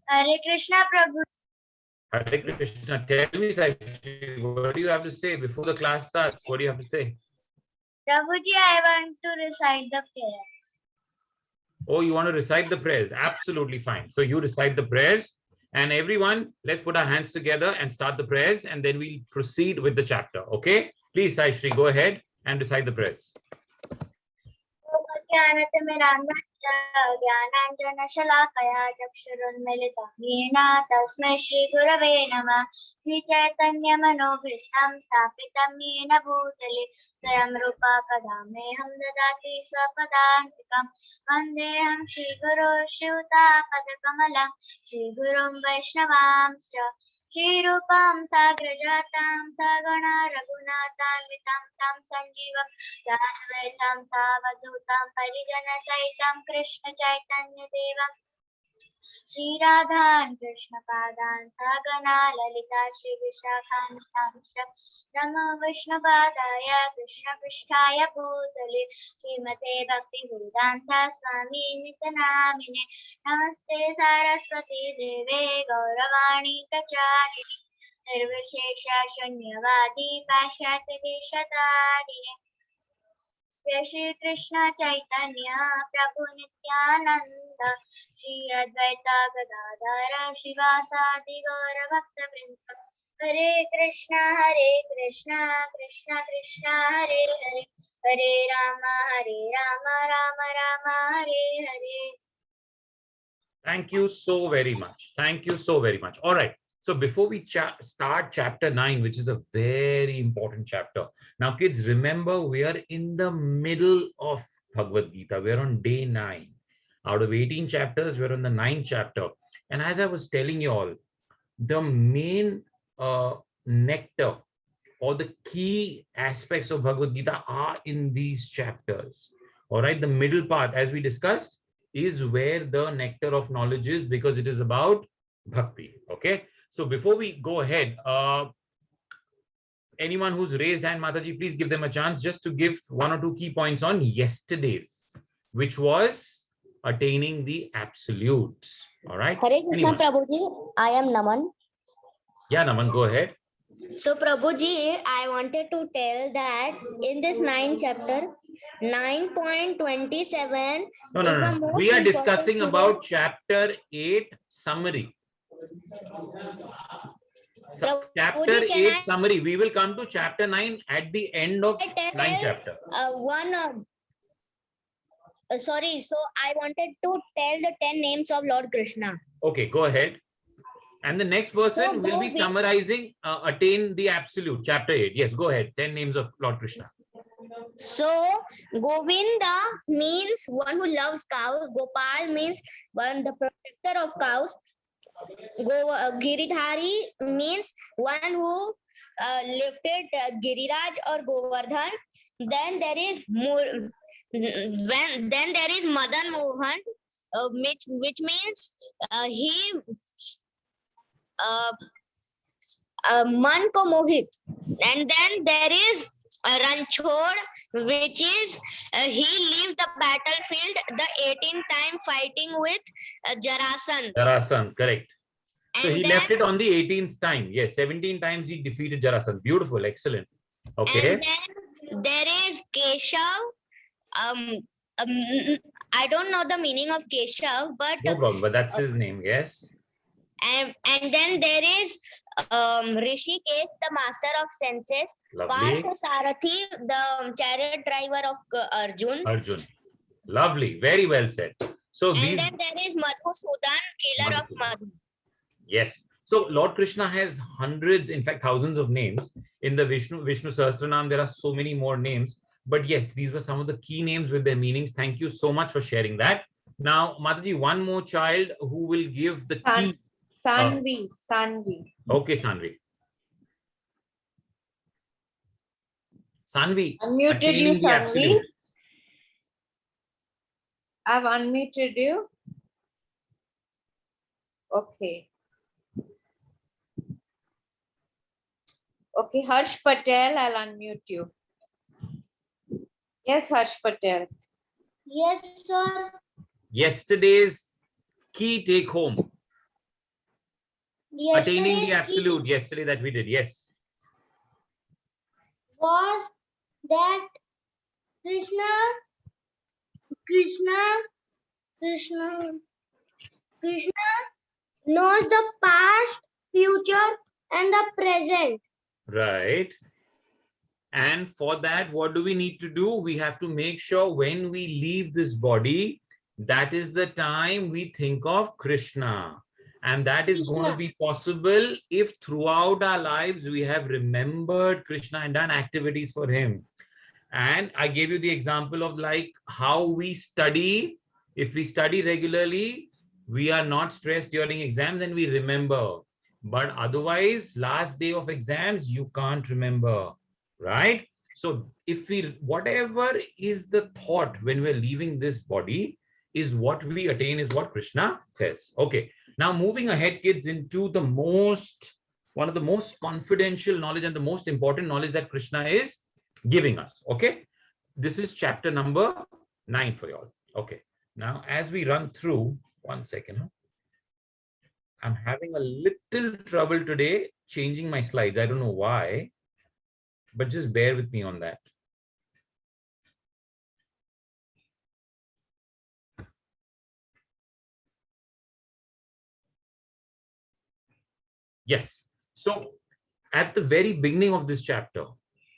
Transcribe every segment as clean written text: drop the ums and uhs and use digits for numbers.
Hare Krishna, Prabhu. Hare Krishna. Tell me, Saishri, what do you have to say before the class starts? What do you have to say? Prabhuji, I want to recite the prayer. Oh, you want to recite the prayers? Absolutely fine. So you recite the prayers, and everyone, let's put our hands together and start the prayers, and then we'll proceed with the chapter. Okay? Please, Saishri, go ahead and recite the prayers. ज्ञानाञ्जनशलाकया चक्षुरुन्मिलितं येन तस्मै श्रीगुरवे नमः। श्रीचैतन्यमनोभीष्टं स्थापितं येन भूतले स्वयं रूपा कदा मेऽहं ददाति स्वपदान्तिकं। वन्देऽहं श्रीगुरो श्रीयुतापदकमलं श्रीगुरुं वैष्णवांश्च श्रीरूपं साग्रजातं सगणा रघुनाथान्वितं तं सञ्जीवं साद्वैतं सावधूतं परिजनसहितं कृष्ण चैतन्यदेवं श्रीराधान् कृष्णपादान् सगणा ललिता श्रीविशाखान्वितांश्च नमो विष्णुपादाय कृष्णपृष्ठाय भूतले श्रीमते भक्तिवेदान्त स्वामी नितनामिने नमस्ते सरस्वती देवे गौरवाणी प्रचारिणे निर्विशेष शून्यवादी पाश्चात्य देशतारिणे जय श्री कृष्ण चैतन्य प्रभु नित्यानंद श्री अद्वैत गदाधर शिवासादि गौर भक्त वृंद हरे Krishna Krishna Krishna Hare Hare Hare Ram Ram Ram Hare Hare. Thank you so very much. Thank you so very much. All right. So before we start chapter 9, which is a very important chapter. Now, kids, remember we are in the middle of Bhagavad Gita. We are on day 9. Out of 18 chapters, we're on the 9th chapter. And as I was telling you all, the main nectar or the key aspects of Bhagavad Gita are in these chapters. All right. The middle part, as we discussed, is where the nectar of knowledge is, because it is about bhakti. Okay. So before we go ahead, anyone who's raised hand, Mataji, please give them a chance just to give one or two key points on yesterday's, which was attaining the absolute. All right. Hare Krishna, Prabhuji. I am Naman. Yeah, Naman, go ahead. So, Prabhuji, I wanted to tell that in this 9th chapter, 9.27 No. We are discussing about chapter 8 summary. Chapter 8 summary. We will come to chapter 9 at the end of 9th chapter. Sorry, so I wanted to tell the 10 names of Lord Krishna. Okay, go ahead. And the next person will be summarizing attain the absolute, chapter 8. Yes, go ahead. 10 names of Lord Krishna. So, Govinda means one who loves cows. Gopal means the protector of cows. Giridhari means one who lifted Giriraj or Govardhan. Then there is Madan Mohan, which means he Man ko mohit. And then there is Ranchod, which is he leaves the battlefield the 18th time fighting with Jarasan. Jarasan, correct. So And he left it on the 18th time. Yes, 17 times he defeated Jarasan. Beautiful, excellent. Okay. And then there is Keshav. I don't know the meaning of Keshav, but no problem. But that's his name. Yes. And then there is Rishikesh, the master of senses. Lovely. Partha Sarathi, the chariot driver of Arjun. Arjun. Lovely. Very well said. So and then there is Madhusudan, killer of Madhu. Yes. So Lord Krishna has hundreds, in fact, thousands of names. In the Vishnu Sahasranam, there are so many more names. But yes, these were some of the key names with their meanings. Thank you so much for sharing that. Now, Mataji, one more child who will give the key. Sanvi. Okay, Sanvi. Sanvi. Unmuted you, Sanvi. I've unmuted you. Okay. Okay, Harsh Patel, I'll unmute you. Yes, Harsh Patel. Yes, sir. Yesterday's key take home. Attaining the Yesterday's absolute. Yesterday that we did. Yes. was that Krishna, Krishna, Krishna, Krishna knows the past, future, and the present. Right. And for that, what do we need to do? We have to make sure when we leave this body, that is the time we think of Krishna. And that is going to Krishna. be possible if throughout our lives we have remembered Krishna and done activities for him. And I gave you the example of like how we study. If we study regularly, we are not stressed during exams and we remember. But otherwise, last day of exams, you can't remember, right? So if we, whatever is the thought when we're leaving this body is what we attain, is what Krishna says. Okay. Now moving ahead, kids, into the one of the most confidential knowledge and the most important knowledge that Krishna is giving us. Okay. This is chapter number 9 for you all. Okay. Now, as we run through, one second. I'm having a little trouble today changing my slides. I don't know why, but just bear with me on that. Yes. So at the very beginning of this chapter,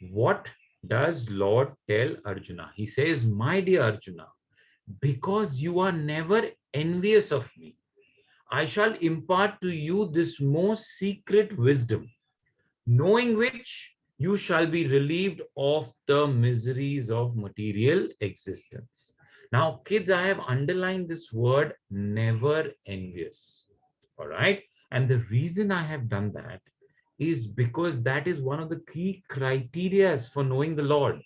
what does Lord tell Arjuna? He says, my dear Arjuna, because you are never envious of me, I shall impart to you this most secret wisdom, knowing which you shall be relieved of the miseries of material existence. Now, kids, I have underlined this word never envious. All right. And the reason I have done that is because that is one of the key criteria for knowing the Lord.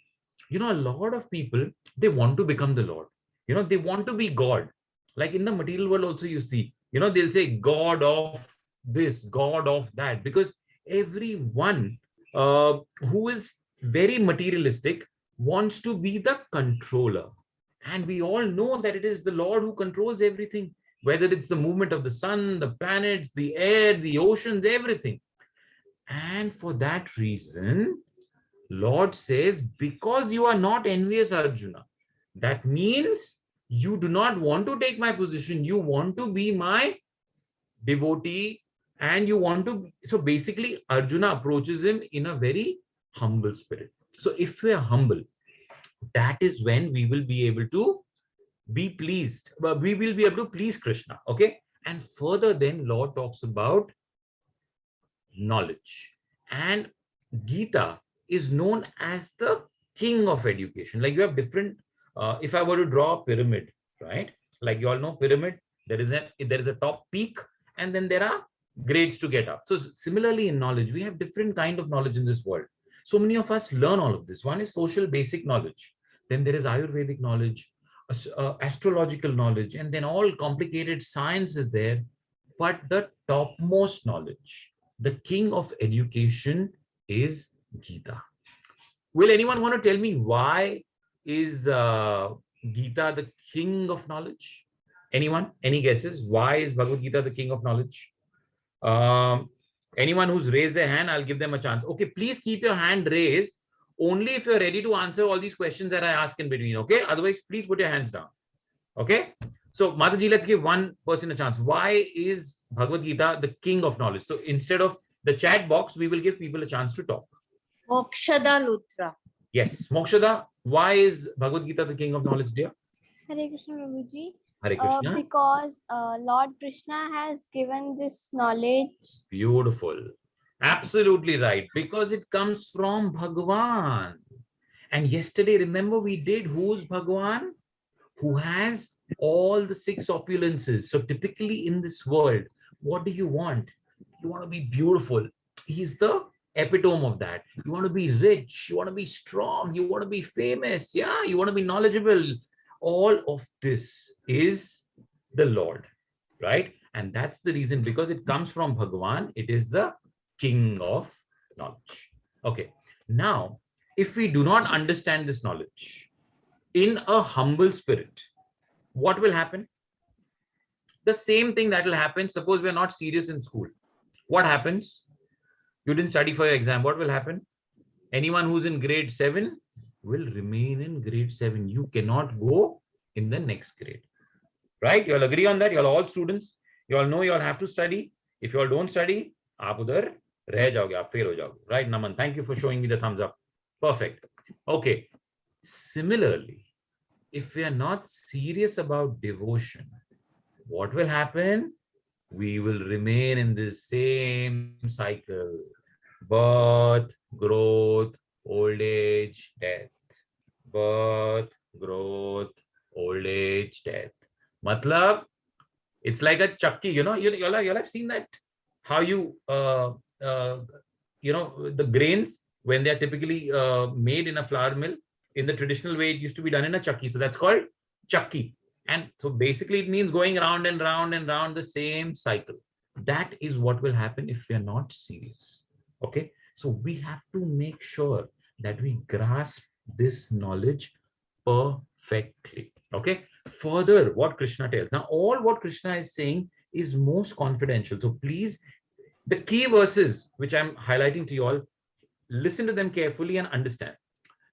You know, a lot of people, they want to become the Lord. You know, they want to be God. Like in the material world also, you see, you know, they'll say God of this, God of that, because everyone who is very materialistic wants to be the controller. And we all know that it is the Lord who controls everything, whether it's the movement of the sun, the planets, the air, the oceans, everything. And for that reason, Lord says, because you are not envious, Arjuna, that means you do not want to take my position. You want to be my devotee and you want to. So basically, Arjuna approaches him in a very humble spirit. So if we are humble, that is when we will be able to be pleased. We will be able to please Krishna. Okay. And further, then Lord talks about knowledge. And Gita is known as the king of education. Like you have different, if I were to draw a pyramid, right? Like you all know pyramid, there is a top peak and then there are grades to get up. So similarly in knowledge, we have different kind of knowledge in this world. So many of us learn all of this. One is social basic knowledge. Then there is Ayurvedic knowledge, astrological knowledge, and then all complicated science is there. But the topmost knowledge, the king of education is Gita. Will anyone want to tell me why is Gita the king of knowledge? Anyone? Any guesses? Why is Bhagavad Gita the king of knowledge? Anyone who's raised their hand, I'll give them a chance. Okay, please keep your hand raised only if you're ready to answer all these questions that I ask in between. Okay, otherwise, please put your hands down. Okay, so Mataji, let's give one person a chance. Why is Bhagavad Gita the king of knowledge? So instead of the chat box, we will give people a chance to talk. Mokshada Lutra. Yes, Mokshada, why is Bhagavad Gita the king of knowledge, dear? Hare Krishna, Prabhuji. Hare Krishna. Because Lord Krishna has given this knowledge. Beautiful. Absolutely right. Because it comes from Bhagavan. And yesterday, remember we did who's Bhagavan? Who has all the 6 opulences. So typically in this world, what do you want? You want to be beautiful. He's the epitome of that. You want to be rich. You want to be strong. You want to be famous. Yeah, you want to be knowledgeable. All of this is the Lord, right? And that's the reason, because it comes from Bhagavan, it is the king of knowledge. Okay. Now, if we do not understand this knowledge in a humble spirit, what will happen? The same thing that will happen. Suppose we're not serious in school. what happens? You didn't study for your exam. What will happen? Anyone who's in grade 7 will remain in grade 7. You cannot go in the next grade. Right? You all agree on that? You all students. You all know you all have to study. If you all don't study, आप उधर रह जाओगे, आप fail हो जाओगे. Right, Naman? Thank you for showing me the thumbs up. Perfect. Okay. Similarly, if we are not serious about devotion, what will happen? We will remain in the same cycle. Birth, growth, old age, death. Birth, growth, old age, death. Matlab, it's like a chakki, you all have seen that? How you, the grains, when they are typically made in a flour mill, in the traditional way, it used to be done in a chakki. So that's called chakki. And so basically it means going round and round and round the same cycle. That is what will happen if we are not serious. Okay. So we have to make sure that we grasp this knowledge perfectly. Okay. Further, what Krishna tells. Now, all what Krishna is saying is most confidential. So please, the key verses which I'm highlighting to you all, listen to them carefully and understand.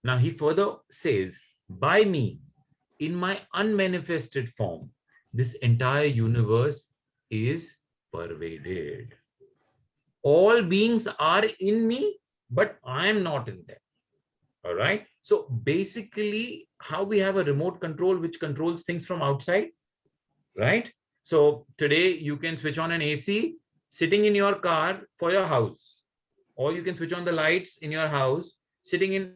Now, he further says, by me, in my unmanifested form, this entire universe is pervaded. All beings are in me, but I am not in them. All right. So basically, how we have a remote control which controls things from outside, right? So today you can switch on an AC sitting in your car for your house, or you can switch on the lights in your house sitting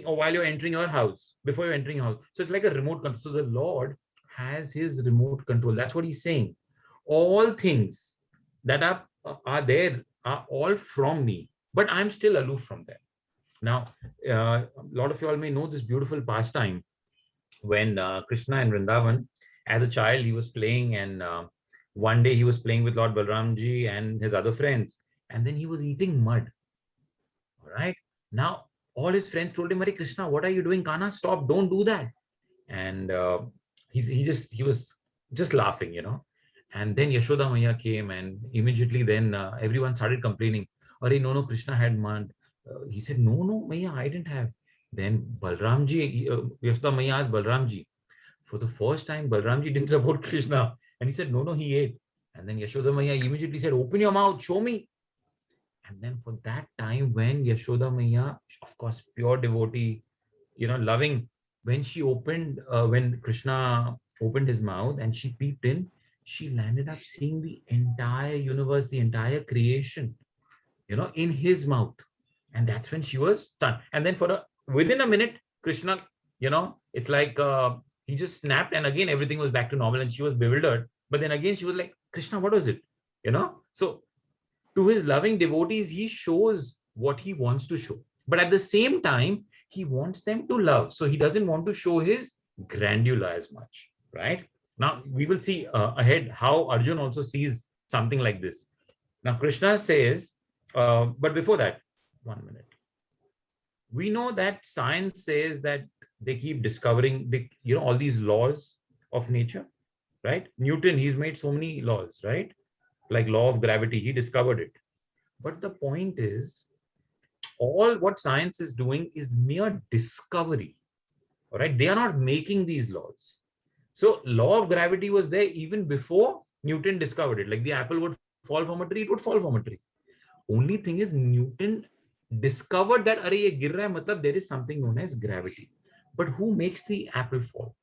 or while you're entering your house, before you're entering your house. So it's like a remote control. So the Lord has his remote control. That's what he's saying. All things that are there are all from me, but I'm still aloof from them. Now, a lot of you all may know this beautiful pastime when Krishna in Vrindavan, as a child, he was playing, and one day he was playing with Lord Balramji and his other friends, and then he was eating mud. All right. Now, all his friends told him, "Hare Krishna, what are you doing? Kana, stop! Don't do that." And he was just laughing, And then Yashoda Maiya came, and immediately then everyone started complaining. No, Krishna had mud. He said, no, Maiya, I didn't have. Then Balramji, Yashoda Maiya asked Balramji. For the first time, Balramji didn't support Krishna. And he said, no, he ate. And then Yashoda Maiya immediately said, open your mouth, show me. And then for that time, when Yashoda Maiya, of course, pure devotee, loving, when she opened, when Krishna opened his mouth and she peeped in, she landed up seeing the entire universe, the entire creation, in his mouth. And that's when she was stunned. And then within a minute, Krishna, it's like he just snapped, and again, everything was back to normal, and she was bewildered. But then again, she was like, Krishna, what was it? So to his loving devotees, he shows what he wants to show. But at the same time, he wants them to love. So he doesn't want to show his grandeur as much, right? Now, we will see ahead how Arjun also sees something like this. Now, Krishna says, but before that, 1 minute. We know that science says that they keep discovering, all these laws of nature, right? Newton, he's made so many laws, right? Like law of gravity, he discovered it. But the point is, all what science is doing is mere discovery, all right? They are not making these laws. So law of gravity was there even before Newton discovered it. Like the apple would fall from a tree, it would fall from a tree. Only thing is, Newton discovered that there is something known as gravity. But who makes the apple fall?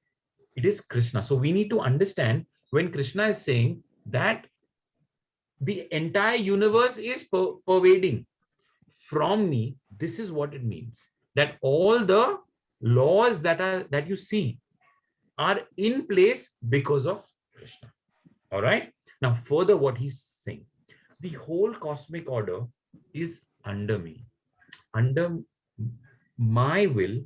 It is Krishna. So we need to understand, when Krishna is saying that the entire universe is pervading from me, this is what it means. That all the laws that you see are in place because of Krishna. All right. Now, further, what he's saying, the whole cosmic order is under me. Under my will,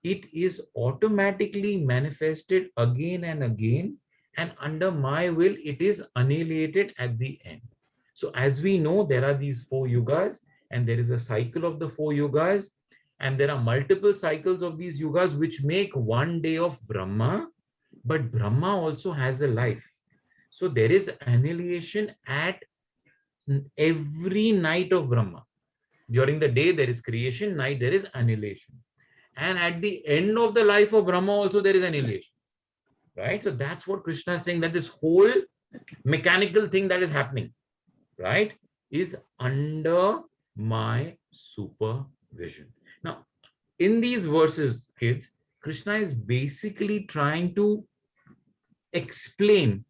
it is automatically manifested again and again, and under my will, it is annihilated at the end. So as we know, there are these 4 yugas, and there is a cycle of the 4 yugas, and there are multiple cycles of these yugas which make one day of Brahma, but Brahma also has a life. So there is annihilation at every night of Brahma. During the day, there is creation, night, there is annihilation. And at the end of the life of Brahma, also there is annihilation. Right? So that's what Krishna is saying, that this whole mechanical thing that is happening, right, is under my supervision. Now, in these verses, kids, Krishna is basically trying to explain,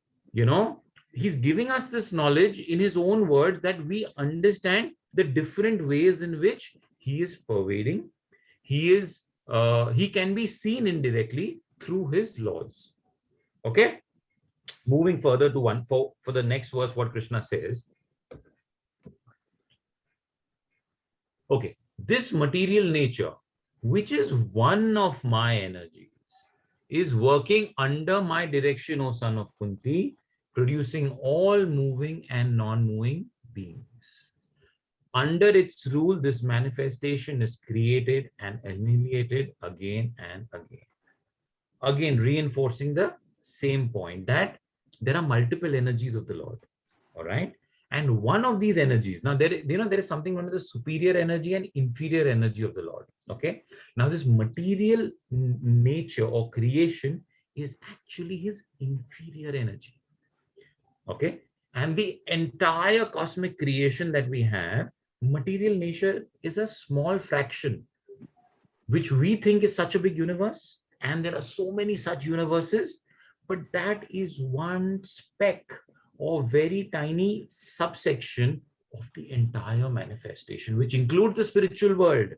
he's giving us this knowledge in his own words that we understand the different ways in which he is pervading. He can be seen indirectly through his laws. Okay, moving further to one for the next verse, what Krishna says. Okay, this material nature, which is one of my energies, is working under my direction, O son of Kunti, producing all moving and non-moving beings. Under its rule, this manifestation is created and annihilated again and again. Again, reinforcing the same point that there are multiple energies of the Lord. All right. And one of these energies, now there is something under the superior energy and inferior energy of the Lord. Okay. Now this material nature or creation is actually his inferior energy. Okay. And the entire cosmic creation that we have, material nature is a small fraction, which we think is such a big universe. And there are so many such universes, but that is one speck or very tiny subsection of the entire manifestation, which includes the spiritual world.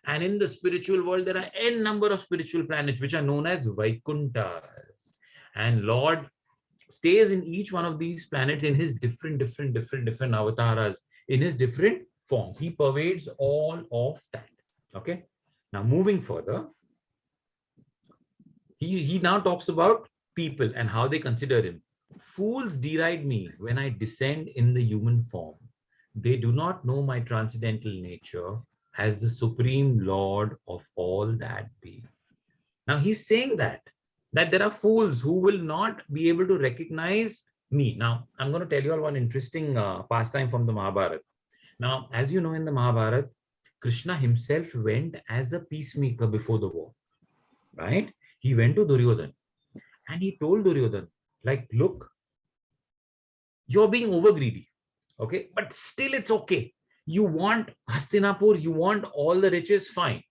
And in the spiritual world, there are n number of spiritual planets, which are known as Vaikunthas. And Lord stays in each one of these planets in his different avatars, in his different forms. He pervades all of that. Okay. Now, moving further, he now talks about people and how they consider him. Fools deride me when I descend in the human form. They do not know my transcendental nature as the supreme Lord of all that be. Now he's saying that there are fools who will not be able to recognize me. Now I'm going to tell you all one interesting pastime from the Mahabharata. Now, as you know, in the Mahabharata, Krishna himself went as a peacemaker before the war, right? He went to Duryodhana and he told Duryodhana, like, look, you're being over greedy, okay? But still it's okay. You want Hastinapur, you want all the riches, fine.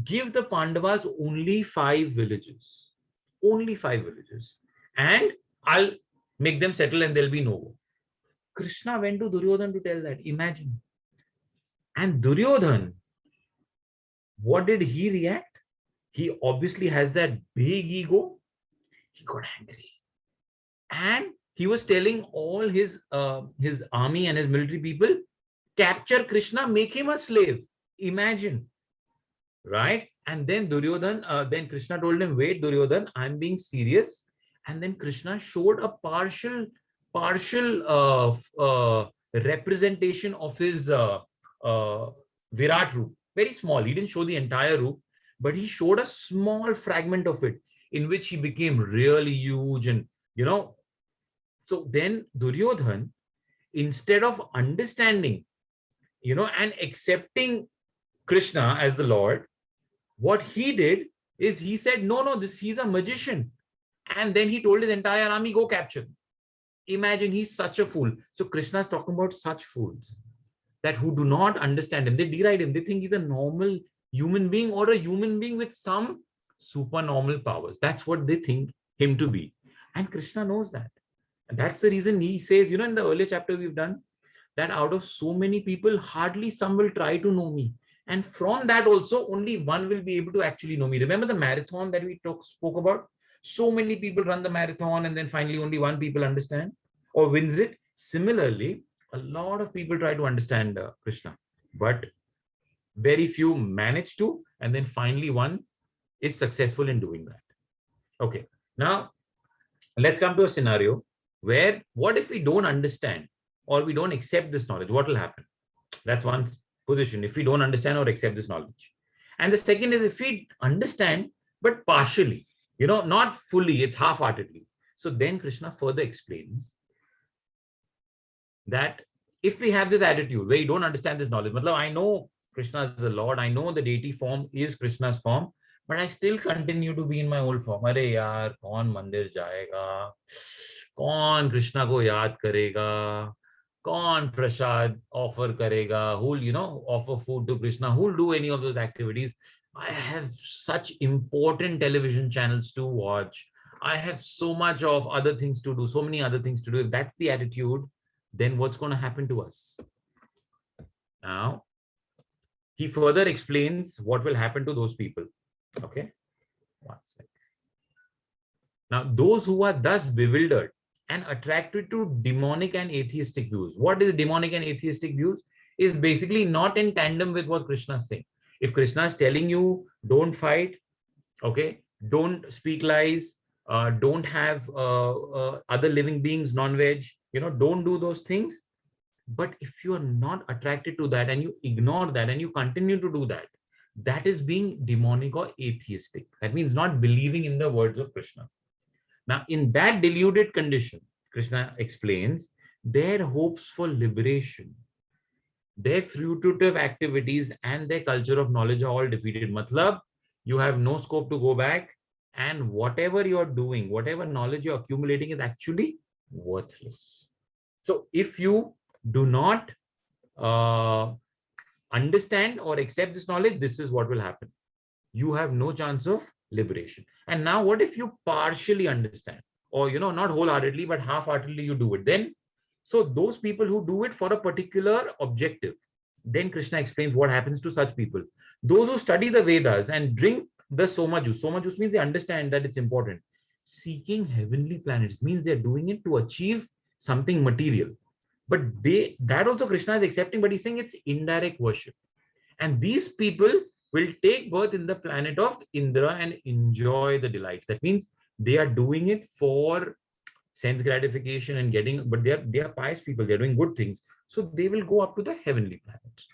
Give the Pandavas only 5 villages. Only 5 villages. And I'll make them settle and there'll be no war. Krishna went to Duryodhana to tell that. Imagine. And Duryodhana, what did he react? He obviously has that big ego. He got angry. And he was telling all his army and his military people, capture Krishna, make him a slave. Imagine. Right? And then then Krishna told him, wait, Duryodhana, I'm being serious. And then Krishna showed a partial representation of his Virat Roop. Very small. He didn't show the entire Roop, but he showed a small fragment of it in which he became really huge. And, so then Duryodhana, instead of understanding, and accepting Krishna as the Lord, what he did is he said, no, he's a magician. And then he told his entire army, go capture him. Imagine, he's such a fool. So Krishna is talking about such fools that who do not understand him. They deride him. They think he's a normal human being or a human being with some supernormal powers. That's what they think him to be. And Krishna knows that. And that's the reason he says, in the earlier chapter we've done, that out of so many people, hardly some will try to know me. And from that also, only one will be able to actually know me. Remember the marathon that we spoke about? So many people run the marathon and then finally only one people understand or wins it. Similarly, a lot of people try to understand Krishna, but very few manage to, and then finally one is successful in doing that. Okay, now let's come to a scenario where what if we don't understand or we don't accept this knowledge? What will happen? That's one position, if we don't understand or accept this knowledge. And the second is if we understand, but partially, not fully, it's half-heartedly. So then Krishna further explains that if we have this attitude where you don't understand this knowledge, matlab, I know Krishna is the Lord, I know the deity form is Krishna's form, but I still continue to be in my old form. अरे यार कौन मंदिर जाएगा, कौन कृष्णा को याद करेगा, कौन prasad offer karega, who'll, offer food to Krishna, who'll do any of those activities. I have such important television channels to watch. I have so much of other things to do, so many other things to do. If that's the attitude, then what's going to happen to us? Now, he further explains what will happen to those people. Okay, one second. Now, those who are thus bewildered and attracted to demonic and atheistic views. What is demonic and atheistic views? Is basically not in tandem with what Krishna is saying. If Krishna is telling you, don't fight, okay, don't speak lies, don't have other living beings, non-veg, don't do those things. But if you are not attracted to that and you ignore that and you continue to do that, that is being demonic or atheistic. That means not believing in the words of Krishna. Now, in that deluded condition, Krishna explains, their hopes for liberation, their fruitive activities, and their culture of knowledge are all defeated. Matlab, you have no scope to go back, and whatever you're doing, whatever knowledge you're accumulating is actually worthless. So if you do not understand or accept this knowledge, this is what will happen. You have no chance of liberation. And now what if you partially understand, or not wholeheartedly but half-heartedly you do it? Then so those people who do it for a particular objective, then Krishna explains what happens to such people. Those who study the Vedas and drink the soma juice means they understand that it's important. Seeking heavenly planets means they're doing it to achieve something material. But that also Krishna is accepting, but he's saying it's indirect worship. And these people will take birth in the planet of Indra and enjoy the delights. That means they are doing it for sense gratification and getting, but they are pious people, they're doing good things. So they will go up to the heavenly planets.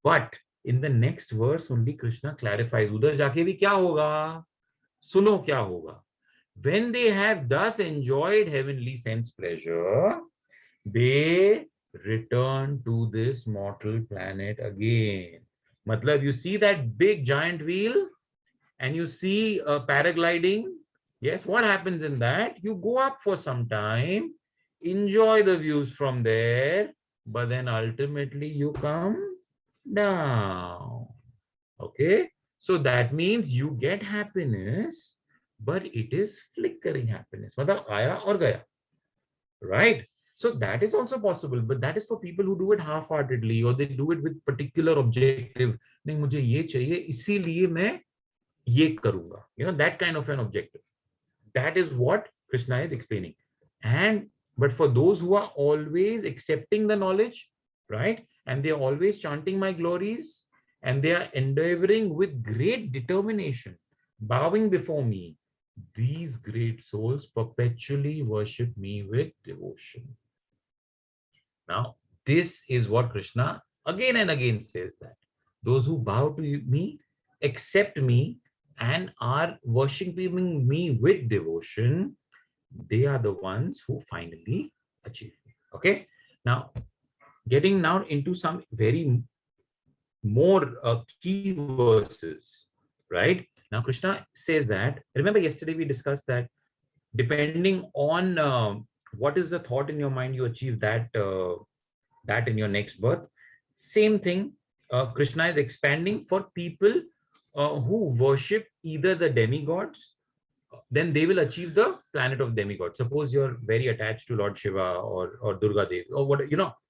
But in the next verse, only Krishna clarifies, udhar jaake bhi kya hoga? Suno kya hoga? When they have thus enjoyed heavenly sense pleasure, they return to this mortal planet again. Matlab, you see that big giant wheel and you see paragliding. Yes, what happens in that? You go up for some time, enjoy the views from there, but then ultimately you come down. Okay, so that means you get happiness, but it is flickering happiness. Matlab, aya aur gaya. Right? So that is also possible, but that is for people who do it half-heartedly, or they do it with particular objective. नहीं मुझे ये चाहिए, इसीलिए मैं ये करूँगा. That kind of an objective. That is what Krishna is explaining. But for those who are always accepting the knowledge, right, and they are always chanting my glories, and they are endeavoring with great determination, bowing before me, these great souls perpetually worship me with devotion. Now, this is what Krishna again and again says, that those who bow to me, accept me, and are worshiping me with devotion, they are the ones who finally achieve me. Okay. Now, getting now into some very more key verses, right? Now, Krishna says that, remember yesterday we discussed that depending on what is the thought in your mind, you achieve that in your next birth. Same thing, Krishna is expanding for people who worship either the demigods, then they will achieve the planet of demigods. Suppose you're very attached to Lord Shiva or Durga Devi, or what,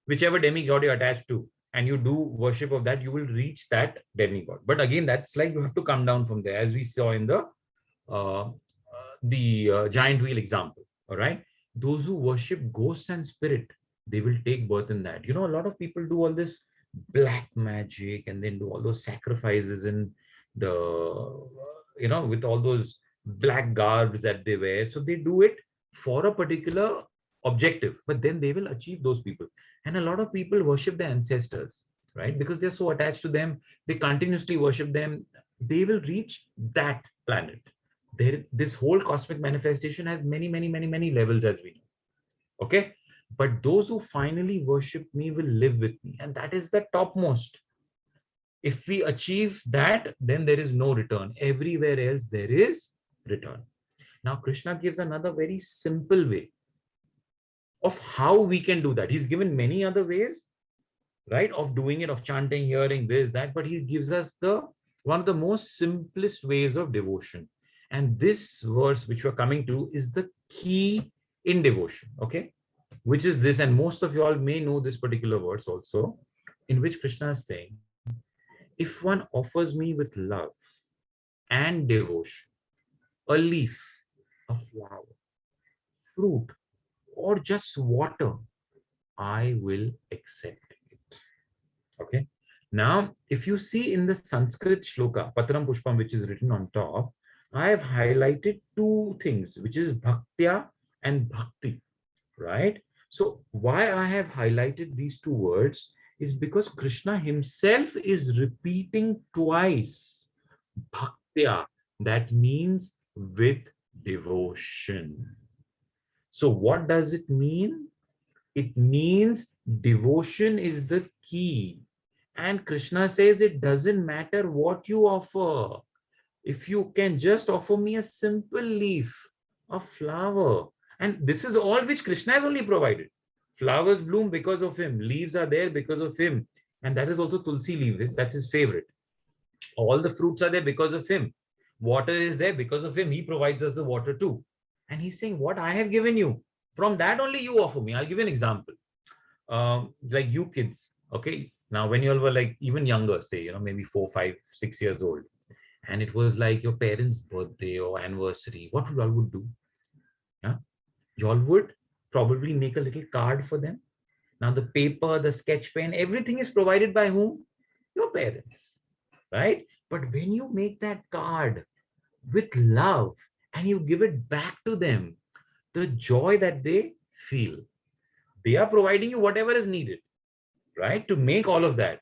whichever demigod you're attached to, and you do worship of that, you will reach that demigod. But again, that's like you have to come down from there, as we saw in the giant wheel example. All right. Those who worship ghosts and spirit, they will take birth in that. A lot of people do all this black magic and then do all those sacrifices in the, with all those black garbs that they wear. So they do it for a particular objective, but then they will achieve those people. And a lot of people worship their ancestors, right? Because they're so attached to them, they continuously worship them. They will reach that planet. This whole cosmic manifestation has many, many, many, many levels, as we know. Okay. But those who finally worship me will live with me. And that is the topmost. If we achieve that, then there is no return. Everywhere else, there is return. Now, Krishna gives another very simple way of how we can do that. He's given many other ways, right, of doing it, of chanting, hearing, this, that, but he gives us the one of the most simplest ways of devotion. And this verse, which we're coming to, is the key in devotion, okay? Which is this, and most of you all may know this particular verse also, in which Krishna is saying, if one offers me with love and devotion, a leaf, a flower, fruit, or just water, I will accept it. Okay. Now, if you see in the Sanskrit shloka, Patram Pushpam, which is written on top, I have highlighted two things, which is bhaktya and bhakti, right? So why I have highlighted these two words is because Krishna himself is repeating twice bhaktya. That means with devotion. So what does it mean? It means devotion is the key. And Krishna says it doesn't matter what you offer. If you can just offer me a simple leaf, a flower, and this is all which Krishna has only provided. Flowers bloom because of him. Leaves are there because of him. And that is also Tulsi leaf. That's his favorite. All the fruits are there because of him. Water is there because of him. He provides us the water too. And he's saying, what I have given you, from that only you offer me. I'll give you an example. Like you kids, okay? Now, when you all were like even younger, say, maybe 4, 5, 6 years old, and it was like your parents' birthday or anniversary, what you all would do? Yeah? You all would probably make a little card for them. Now, the paper, the sketch pen, everything is provided by whom? Your parents, right? But when you make that card with love and you give it back to them, the joy that they feel, they are providing you whatever is needed, right, to make all of that.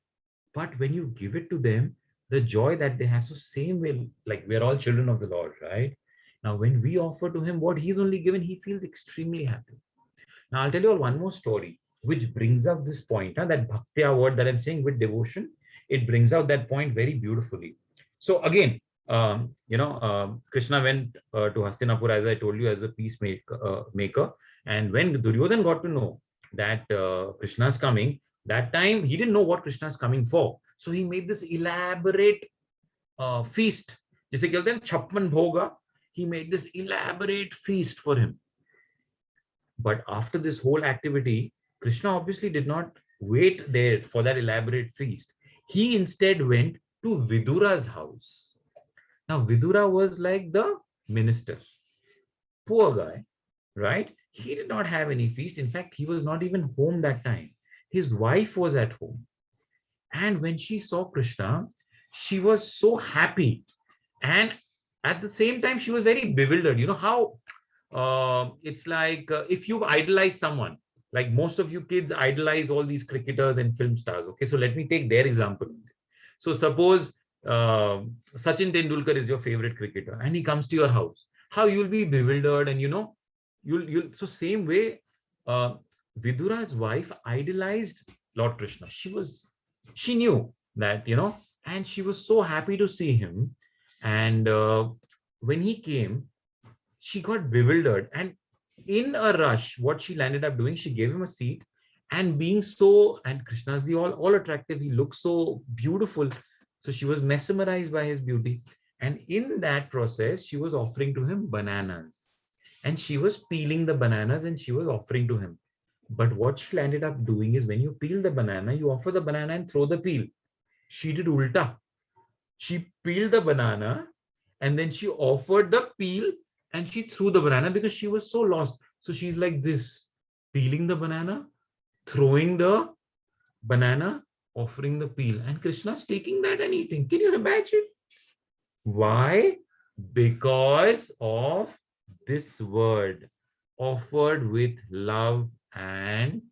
But when you give it to them, the joy that they have, so same way, like we're all children of the Lord, right? Now, when we offer to him what he's only given, he feels extremely happy. Now, I'll tell you all one more story, which brings up this point, that bhaktya word that I'm saying with devotion, it brings out that point very beautifully. So again, Krishna went to Hastinapur, as I told you, as a peacemaker. And when Duryodhan got to know that Krishna is coming, that time he didn't know what Krishna is coming for. So he made this elaborate feast. Jise kelte hain Chappan Bhoga. He made this elaborate feast for him. But after this whole activity, Krishna obviously did not wait there for that elaborate feast. He instead went to Vidura's house. Now, Vidura was like the minister. Poor guy, right? He did not have any feast. In fact, he was not even home that time. His wife was at home. And when she saw Krishna, she was so happy. And at the same time, she was very bewildered. You know how it's like if you've idolized someone, like most of you kids idolize all these cricketers and film stars. Okay, so let me take their example. So suppose Sachin Tendulkar is your favorite cricketer and he comes to your house. How you'll be bewildered, and you'll so same way, Vidura's wife idolized Lord Krishna. She knew that, and she was so happy to see him. And when he came, she got bewildered, and in a rush, what she landed up doing, she gave him a seat, and and Krishna's the all attractive, he looks so beautiful, so she was mesmerized by his beauty. And in that process, she was offering to him bananas, and she was peeling the bananas and she was offering to him. But what she landed up doing is, when you peel the banana, you offer the banana and throw the peel. She did ulta. She peeled the banana and then she offered the peel and she threw the banana, because she was so lost. So she's like this, peeling the banana, throwing the banana, offering the peel, and Krishna's taking that and eating. Can you imagine? Why? Because of this word, offered with love and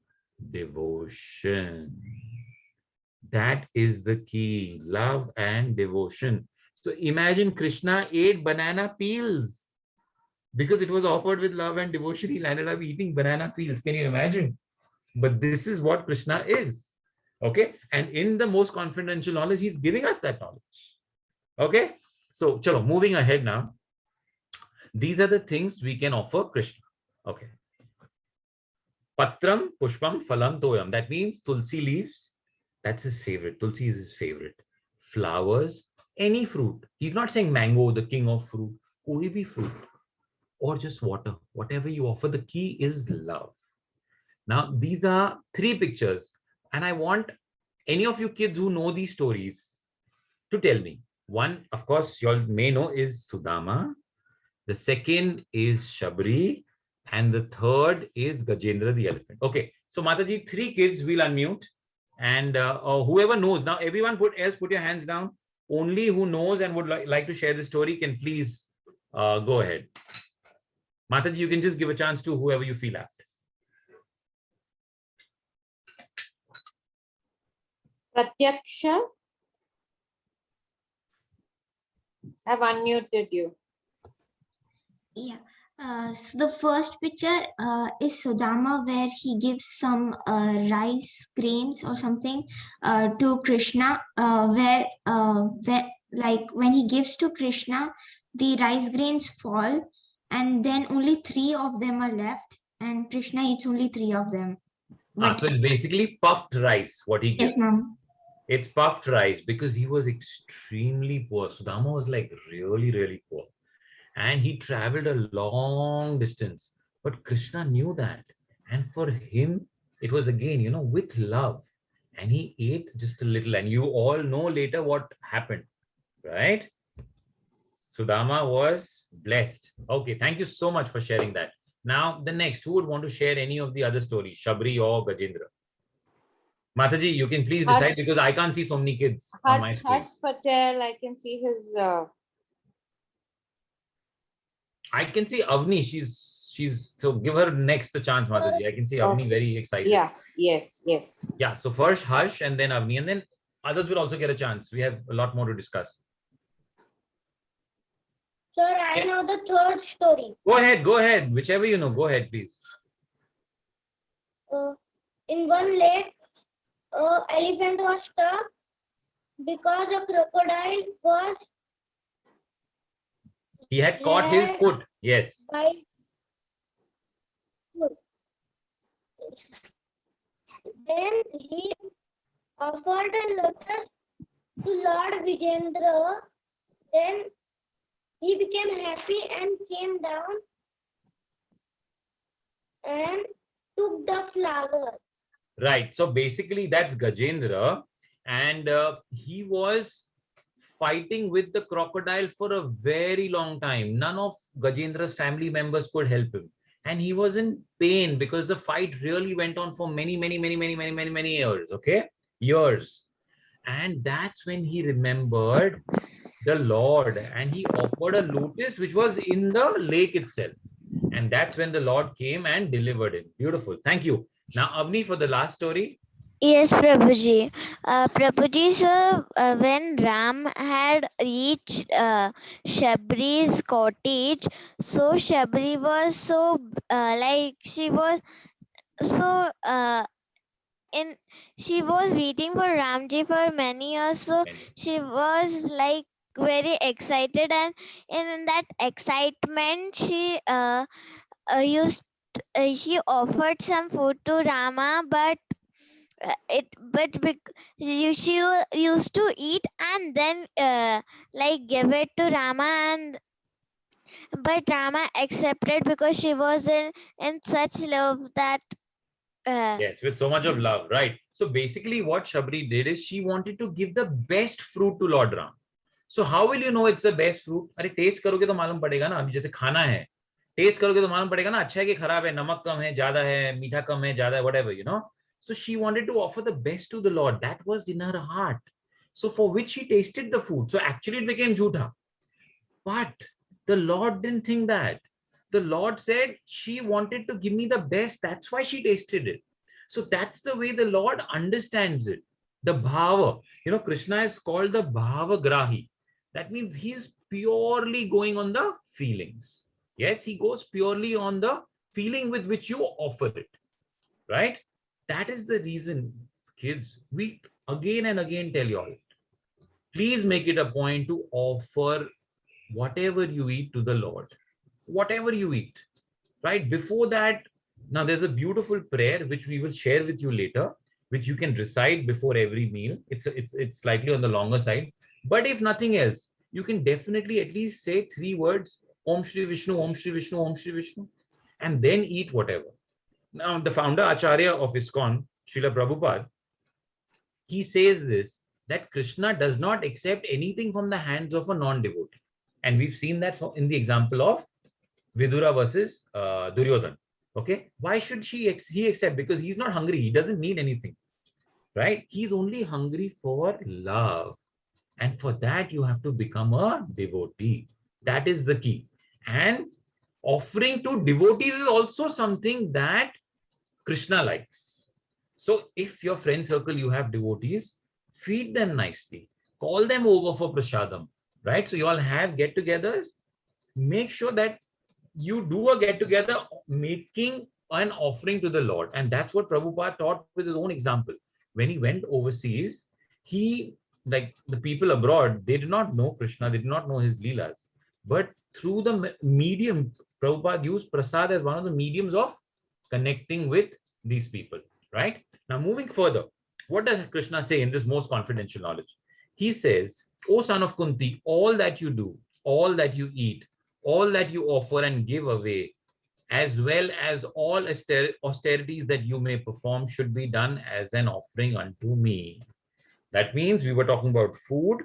devotion. That is the key, love and devotion. So imagine Krishna ate banana peels because it was offered with love and devotion. He landed up eating banana peels. Can you imagine? But this is what Krishna is. Okay. And in the most confidential knowledge, he's giving us that knowledge. Okay. So, chalo, moving ahead now. These are the things we can offer Krishna. Okay. Patram, Pushpam, Phalam, Toyam. That means Tulsi leaves. That's his favorite. Tulsi is his favorite. Flowers, any fruit. He's not saying mango, the king of fruit. Koi bhi fruit. Or just water. Whatever you offer, the key is love. Now, these are 3 pictures. And I want any of you kids who know these stories to tell me. One, of course, you all may know is Sudama. The second is Shabri. And the third is Gajendra the elephant. Okay. So, Mataji, 3 kids will unmute. And whoever knows. Now, everyone put your hands down. Only who knows and would like to share the story can please go ahead. Mataji, you can just give a chance to whoever you feel apt. Pratyaksha, I've unmuted you. Yeah. So the first picture is Sudama, where he gives some rice grains or something to Krishna, where like when he gives to Krishna, the rice grains fall, and then only 3 of them are left, and Krishna eats only 3 of them. But So it's basically puffed rice, what he gives. yes, ma'am. It's puffed rice because he was extremely poor. Sudama was like really, really poor. And he traveled a long distance. But Krishna knew that. And for him, it was again, with love. And he ate just a little. And you all know later what happened, right? Sudama was blessed. Okay, thank you so much for sharing that. Now, the next, who would want to share any of the other stories, Shabri or Gajendra? Mataji, you can please decide Harsh. because I can't see so many kids on my screen. Harsh Patel, I can see his. I can see Avni. She's so give her next a chance, Mataji. I can see Avni Okay. very excited. Yeah. Yes. Yes. Yeah. So first Harsh and then Avni, and then others will also get a chance. We have a lot more to discuss. Sir, I Yeah. know the third story. Go ahead. Go ahead. Whichever you know. Go ahead, please. In one lake, elephant was stuck because a crocodile was He had caught his Yeah. foot. Yes. by then he offered a lotus to Lord Vijendra. Then he became happy and came down and took the flower. Right. So basically, that's Gajendra, and he was fighting with the crocodile for a very long time. None of Gajendra's family members could help him. And he was in pain because the fight really went on for many years. Okay? Years. And that's when he remembered the Lord and he offered a lotus which was in the lake itself. And that's when the Lord came and delivered him. Beautiful. Thank you. Now, Avni, for the last story. Yes, Prabhuji. Prabhuji, sir, when Ram had reached Shabri's cottage, so Shabri was so like she was so she was waiting for Ramji for many years. So she was like very excited, and in that excitement, she she offered some food to Rama, but she used to eat and then like give it to Rama, and but Rama accepted because she was in such love that Yes, with so much of love, right? So basically, what Shabri did is she wanted to give the best fruit to Lord Ram. So how will you know it's the best fruit? अरे test करोगे तो मालूम पड़ेगा ना. अभी जैसे खाना है, टेस्ट करोगे तो मालूम पड़ेगा ना अच्छा है कि खराब है, नमक कम है, ज्यादा है, मीठा कम है, ज्यादा है, whatever, So she wanted to offer the best to the Lord. That was in her heart. So for which she tasted the food. So actually it became jhutha. But the Lord didn't think that. The Lord said she wanted to give me the best. That's why she tasted it. So that's the way the Lord understands it. The bhava. Krishna is called the bhava grahi. That means he's purely going on the feelings. Yes, he goes purely on the feeling with which you offer it. Right? That is the reason, kids, we again and again tell you all, please make it a point to offer whatever you eat to the Lord. Whatever you eat, right? Before that, now there's a beautiful prayer which we will share with you later, which you can recite before every meal. It's slightly on the longer side, but if nothing else, you can definitely at least say 3 words: Om Shri Vishnu, Om Shri Vishnu, Om Shri Vishnu, and then eat whatever. Now, the founder Acharya of ISKCON, Srila Prabhupada, he says this, that Krishna does not accept anything from the hands of a non-devotee. And we've seen that in the example of Vidura versus Duryodhan. Okay, why should he accept? Because he's not hungry. He doesn't need anything, right? He's only hungry for love. And for that, you have to become a devotee. That is the key. And offering to devotees is also something that Krishna likes. So if your friend circle, you have devotees, feed them nicely. Call them over for prasadam, right? So you all have get-togethers. Make sure that you do a get-together making an offering to the Lord. And that's what Prabhupada taught with his own example. When he went overseas, he, like the people abroad, they did not know Krishna, they did not know his Leelas. But through the medium, Prabhupada used prasad as one of the mediums of connecting with these people, right? Now, moving further, what does Krishna say in this most confidential knowledge? He says, O son of Kunti, all that you do, all that you eat, all that you offer and give away, as well as all austerities that you may perform, should be done as an offering unto me. That means we were talking about food,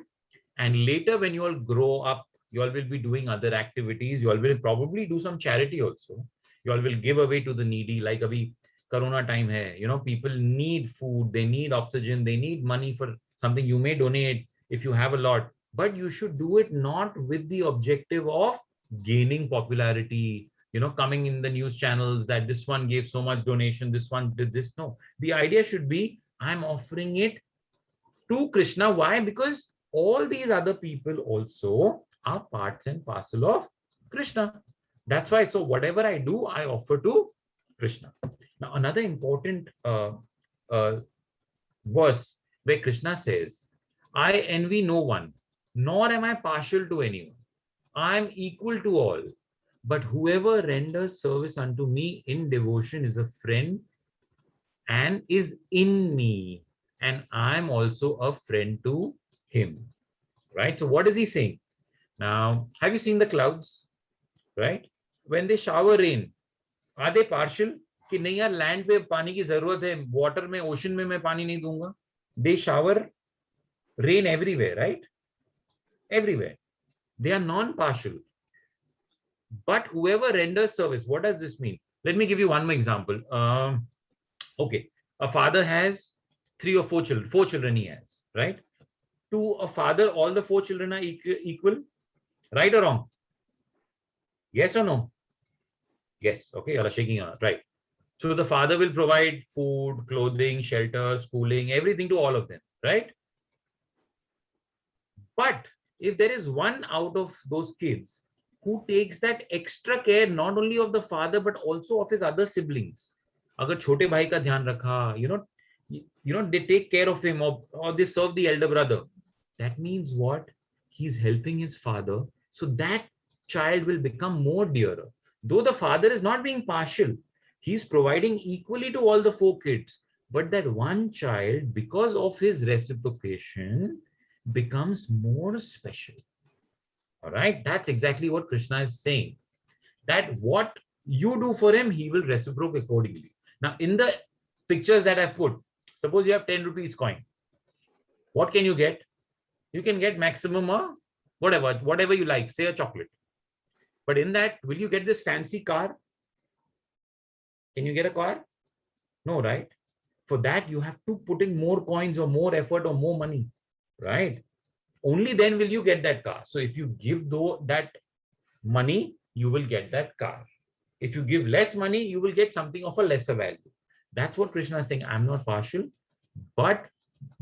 and later when you all grow up, you all will be doing other activities. You all will probably do some charity also. You all will give away to the needy, like abhi Corona time hai. You know, people need food, they need oxygen, they need money for something. You may donate if you have a lot, but you should do it not with the objective of gaining popularity, you know, coming in the news channels that this one gave so much donation, this one did this. No, the idea should be, I'm offering it to Krishna. Why? Because all these other people also are parts and parcel of Krishna. That's why. So whatever I do, I offer to Krishna. Now, another important verse where Krishna says, I envy no one, nor am I partial to anyone. I am equal to all. But whoever renders service unto me in devotion is a friend and is in me. And I'm also a friend to him. Right? So what is he saying? Now, have you seen the clouds? Right? When they shower rain, are they partial? कि नहीं यार land पे पानी की जरूरत है, water में, ocean में मैं पानी नहीं दूंगा. They shower rain everywhere, right? Everywhere. They are non-partial. But whoever renders service, what does this mean? Let me give you one more example. Okay, a father has 3 or 4 children. 4 children he has, right? To a father, all the 4 children are equal, right or wrong? Yes or no? Yes. Okay, you are shaking your head, right? So the father will provide food, clothing, shelter, schooling, everything to all of them, right? But if there is one out of those kids who takes that extra care not only of the father but also of his other siblings, agar chote bhai ka dhyan rakha, you know, they take care of him, or they serve the elder brother, that means what? He's helping his father, so that child will become more dearer. Though the father is not being partial, he's providing equally to all the 4 kids, but that one child, because of his reciprocation, becomes more special. All right, that's exactly what Krishna is saying, that what you do for him, he will reciprocate accordingly. Now, in the pictures that I've put, suppose you have 10 rupees coin. What can you get? You can get maximum whatever you like, say a chocolate. But in that, will you get this fancy car? Can you get a car? No, right? For that, you have to put in more coins or more effort or more money, right? Only then will you get that car. So if you give that money, you will get that car. If you give less money, you will get something of a lesser value. That's what Krishna is saying. I'm not partial, but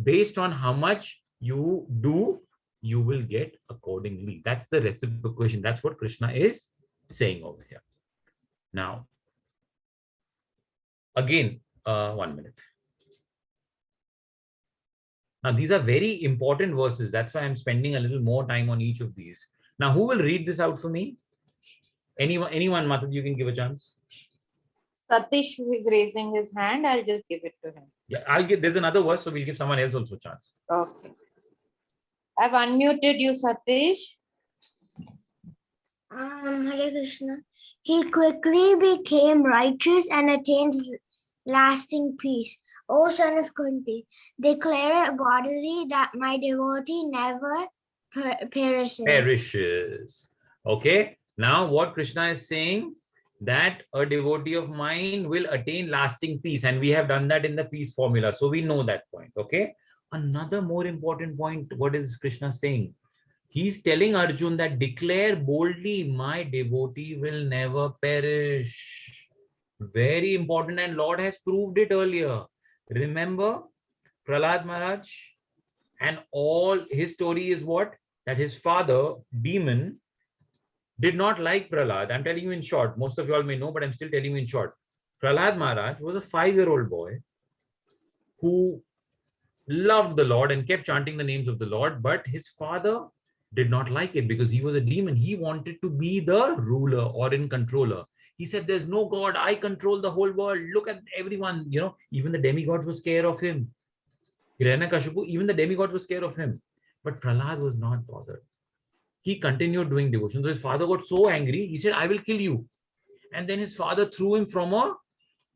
based on how much you do, you will get accordingly. That's the reciprocation. That's what Krishna is saying over here. Now, again, 1 minute. Now, these are very important verses. That's why I'm spending a little more time on each of these. Now, who will read this out for me? Anyone, Mataji, you can give a chance. Satish, who is raising his hand, I'll just give it to him. Yeah, I'll give. There's another verse, so we'll give someone else also a chance. Okay. I've unmuted you, Satish. Hare Krishna. He quickly became righteous and attained lasting peace. O son of Kunti, declare it bodily that my devotee never perishes. Perishes. Okay. Now, what Krishna is saying, that a devotee of mine will attain lasting peace, and we have done that in the peace formula, so we know that point. Okay. Another more important point, what is Krishna saying? He's telling Arjun that declare boldly, my devotee will never perish. Very important, and Lord has proved it earlier. Remember Prahlad Maharaj, and all his story is what? That his father, demon, did not like Prahlad. I'm telling you in short. Most of you all may know, but I'm still telling you in short. Prahlad Maharaj was a 5-year-old boy who loved the Lord and kept chanting the names of the Lord, but his father did not like it because he was a demon. He wanted to be the ruler or in controller. He said, there's no God. I control the whole world. Look at everyone. You know, even the demigods were scared of him. Hiranyakashipu, even the demigods were scared of him. But Prahlad was not bothered. He continued doing devotion. So his father got so angry. He said, I will kill you. And then his father threw him from a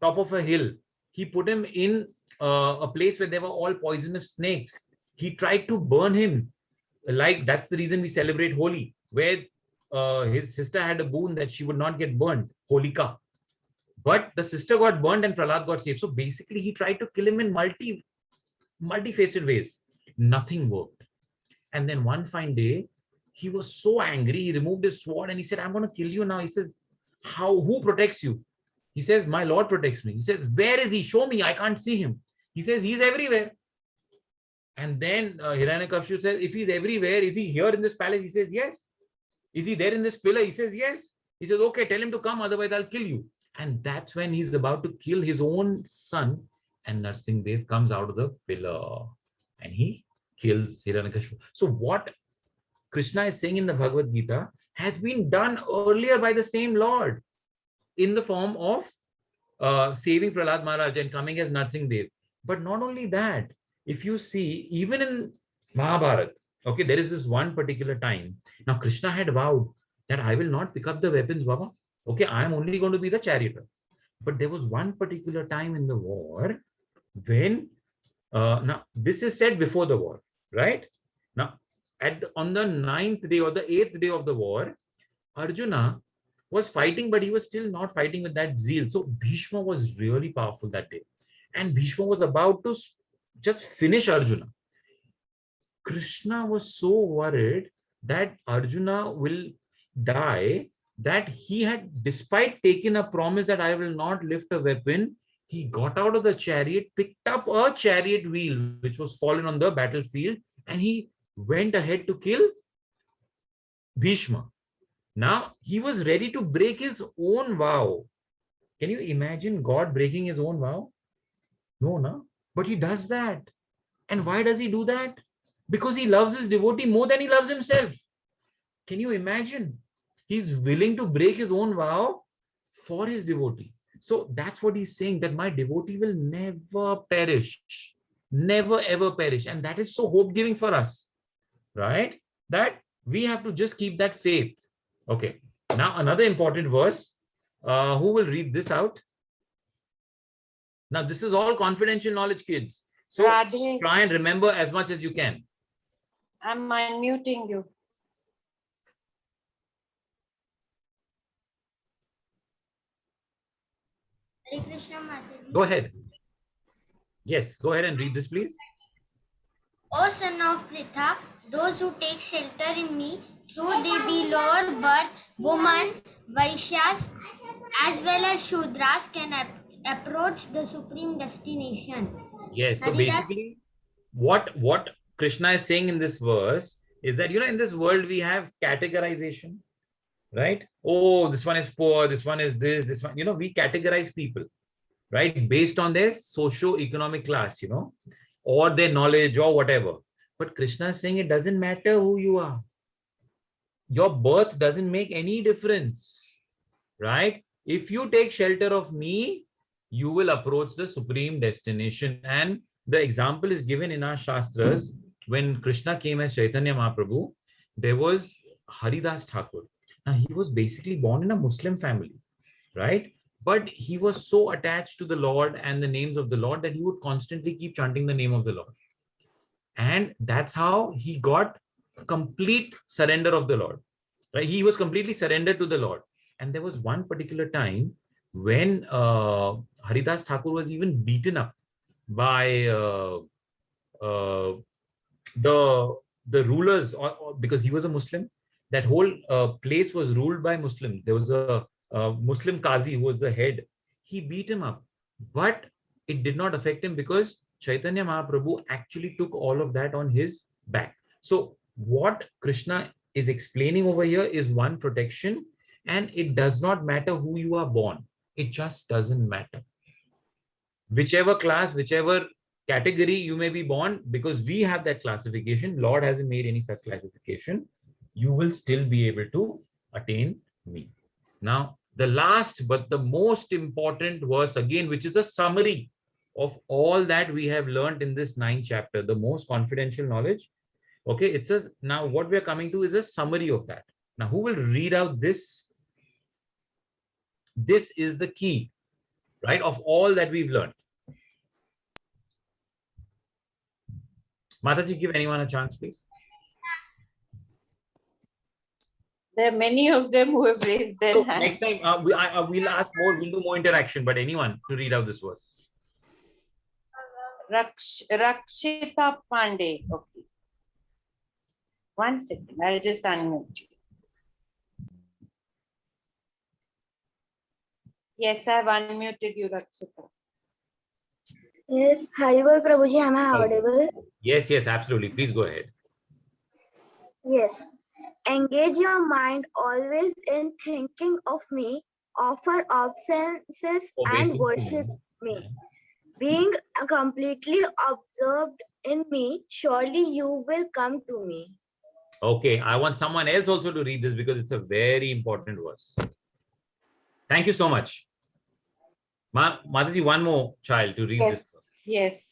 top of a hill. He put him in a place where there were all poisonous snakes. He tried to burn him. Like, that's the reason we celebrate Holi, where his sister had a boon that she would not get burned, Holika. But the sister got burned and Prahlad got saved. So basically, he tried to kill him in multi-faceted ways. Nothing worked. And then one fine day, he was so angry, he removed his sword and he said, I'm going to kill you now. He says, who protects you? He says, my Lord protects me. He says, where is he? Show me. I can't see him. He says, he's everywhere. And then Hiranyakashipu says, if he's everywhere, is he here in this palace? He says, yes. Is he there in this pillar? He says, yes. He says, okay, tell him to come, otherwise I'll kill you. And that's when he's about to kill his own son. And Narsimhadev comes out of the pillar and he kills Hiranyakashipu. So what Krishna is saying in the Bhagavad Gita has been done earlier by the same Lord in the form of saving Prahlad Maharaj and coming as Narsimhadev. But not only that, if you see, even in Mahabharata, okay, there is this one particular time. Now, Krishna had vowed that I will not pick up the weapons, Baba. Okay, I am only going to be the charioteer. But there was one particular time in the war when, now, this is said before the war, right? Now, on the 9th day or the 8th day of the war, Arjuna was fighting, but he was still not fighting with that zeal. So Bhishma was really powerful that day. And Bhishma was about to just finish Arjuna. Krishna was so worried that Arjuna will die that he had, despite taking a promise that I will not lift a weapon, he got out of the chariot, picked up a chariot wheel which was fallen on the battlefield, and he went ahead to kill Bhishma. Now, he was ready to break his own vow. Can you imagine God breaking his own vow? No, no. But he does that. And why does he do that? Because he loves his devotee more than he loves himself. Can you imagine? He's willing to break his own vow for his devotee. So that's what he's saying, that my devotee will never perish. Never ever perish. And that is so hope-giving for us. Right? That we have to just keep that faith. Okay. Now, another important verse. Who will read this out? Now, this is all confidential knowledge, kids. So Radhe, try and remember as much as you can. I'm unmuting you. Hare Krishna Mataji. Go ahead. Yes, go ahead and read this, please. O son of Pritha, those who take shelter in me, though they be lower birth, woman, Vaishyas, as well as Shudras, can approach the supreme destination. Yes. So Harida? basically, what Krishna is saying in this verse is that, in this world we have categorization, right? Oh, this one is poor, this one is this one. We categorize people, right? Based on their socio-economic class, or their knowledge or whatever. But Krishna is saying it doesn't matter who you are. Your birth doesn't make any difference, right? If you take shelter of me, you will approach the supreme destination. And the example is given in our Shastras. When Krishna came as Chaitanya Mahaprabhu, there was Haridas Thakur. Now, he was basically born in a Muslim family, right? But he was so attached to the Lord and the names of the Lord that he would constantly keep chanting the name of the Lord. And that's how he got complete surrender of the Lord, right? He was completely surrendered to the Lord. And there was one particular time when Haridas Thakur was even beaten up by the rulers, because he was a Muslim. That whole place was ruled by Muslims. There was a Muslim Qazi who was the head. He beat him up, but it did not affect him because Chaitanya Mahaprabhu actually took all of that on his back. So what Krishna is explaining over here is one, protection, and it does not matter who you are born. It just doesn't matter. Whichever class, whichever category you may be born, because we have that classification, Lord hasn't made any such classification, you will still be able to attain me. Now, the last but the most important verse again, which is a summary of all that we have learned in this 9th chapter, the most confidential knowledge. Okay, it says, now what we are coming to is a summary of that. Now, who will read out this? This is the key, right, of all that we've learned. Mataji, give anyone a chance, please. There are many of them who have raised their So hands. next time we'll ask more, we'll do more interaction, but anyone to read out this verse. Rakshita Pandey. Okay. 1 second. I'll just unmute you. Yes, I've unmuted you, Rakshita. Yes, Haribol Prabhuji, am I audible? Yes, yes, absolutely. Please go ahead. Yes. Engage your mind always in thinking of me, offer obeisances and worship me. Being completely absorbed in me, surely you will come to me. Okay, I want someone else also to read this because it's a very important verse. Thank you so much. Mataji, one more child to read this. Yes.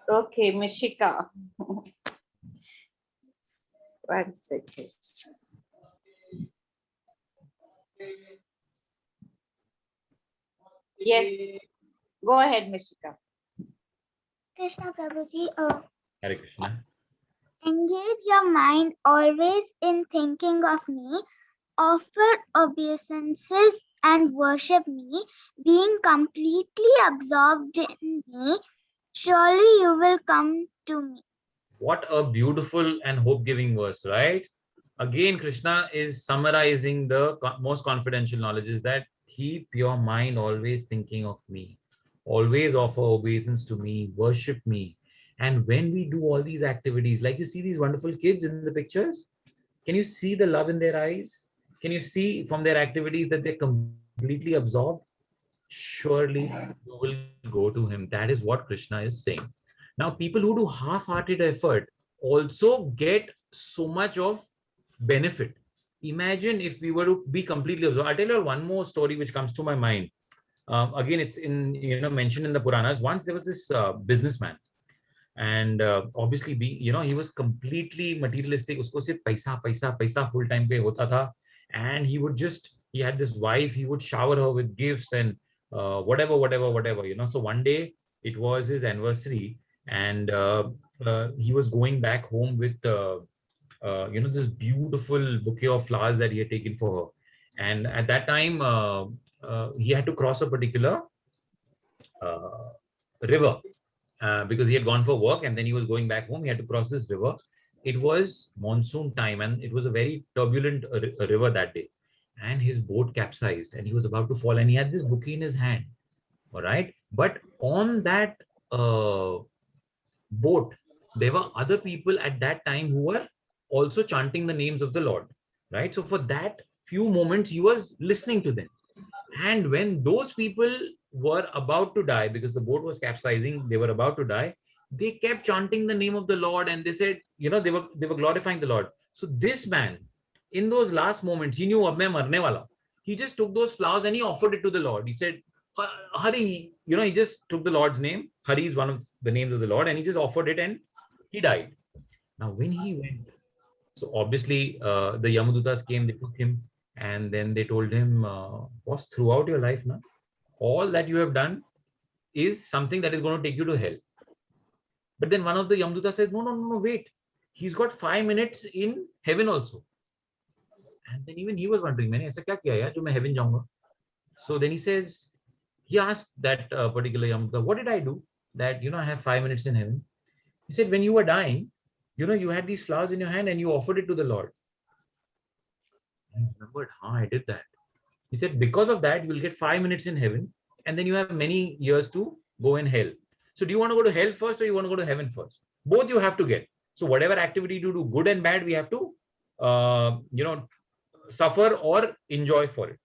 Okay, Mishika. 1 second. Yes. Go ahead, Mishika. Krishna Prabhuji, Hare Krishna. engage your mind always in thinking of me, offer obeisances and worship me, being completely absorbed in me, surely you will come to me. What a beautiful and hope-giving verse, right? Again, Krishna is summarizing the most confidential knowledge is that keep your mind always thinking of me. Always offer obeisance to me, worship me. And when we do all these activities, like you see these wonderful kids in the pictures, can you see the love in their eyes? Can you see from their activities that they're completely absorbed? Surely you will go to him. That is what Krishna is saying. Now, people who do half-hearted effort also get so much of benefit. Imagine if we were to be completely absorbed. I'll tell you one more story which comes to my mind. Again, it's in mentioned in the Puranas. Once there was this businessman, and obviously he was completely materialistic. Usko sirf paisa full time pe hota tha, and he had this wife. He would shower her with gifts and whatever. So one day it was his anniversary, and he was going back home with this beautiful bouquet of flowers that he had taken for her. And at that time, he had to cross a particular river because he had gone for work and then he was going back home. He had to cross this river. It was monsoon time and it was a very turbulent river that day. And his boat capsized and he was about to fall and he had this bouquet in his hand. All right. But on that boat, there were other people at that time who were also chanting the names of the Lord. Right. So for that few moments, he was listening to them. And when those people were about to die because the boat was capsizing, they were about to die, they kept chanting the name of the Lord, and they said, they were glorifying the Lord. So this man, in those last moments, he knew ab main marne wala. He just took those flowers and he offered it to the Lord. He said, Hari, he just took the Lord's name. Hari is one of the names of the Lord, and he just offered it and he died. Now, when he went, so obviously the Yamadutas came, they took him, and then they told him, boss, throughout your life, now, all that you have done is something that is going to take you to hell. But then one of the Yamadutas says, no, wait. He's got 5 minutes in heaven also. And then even he was wondering, मैंने ऐसा क्या किया यार जो मैं heaven जाऊंगा? So then he asked that particular Yamaduta, what did I do that, I have 5 minutes in heaven? He said, when you were dying, you had these flowers in your hand and you offered it to the Lord. And I remembered, I did that. He said, because of that, you will get 5 minutes in heaven, and then you have many years to go in hell. So do you want to go to hell first or you want to go to heaven first? Both you have to get. So whatever activity you do, good and bad, we have to, suffer or enjoy for it.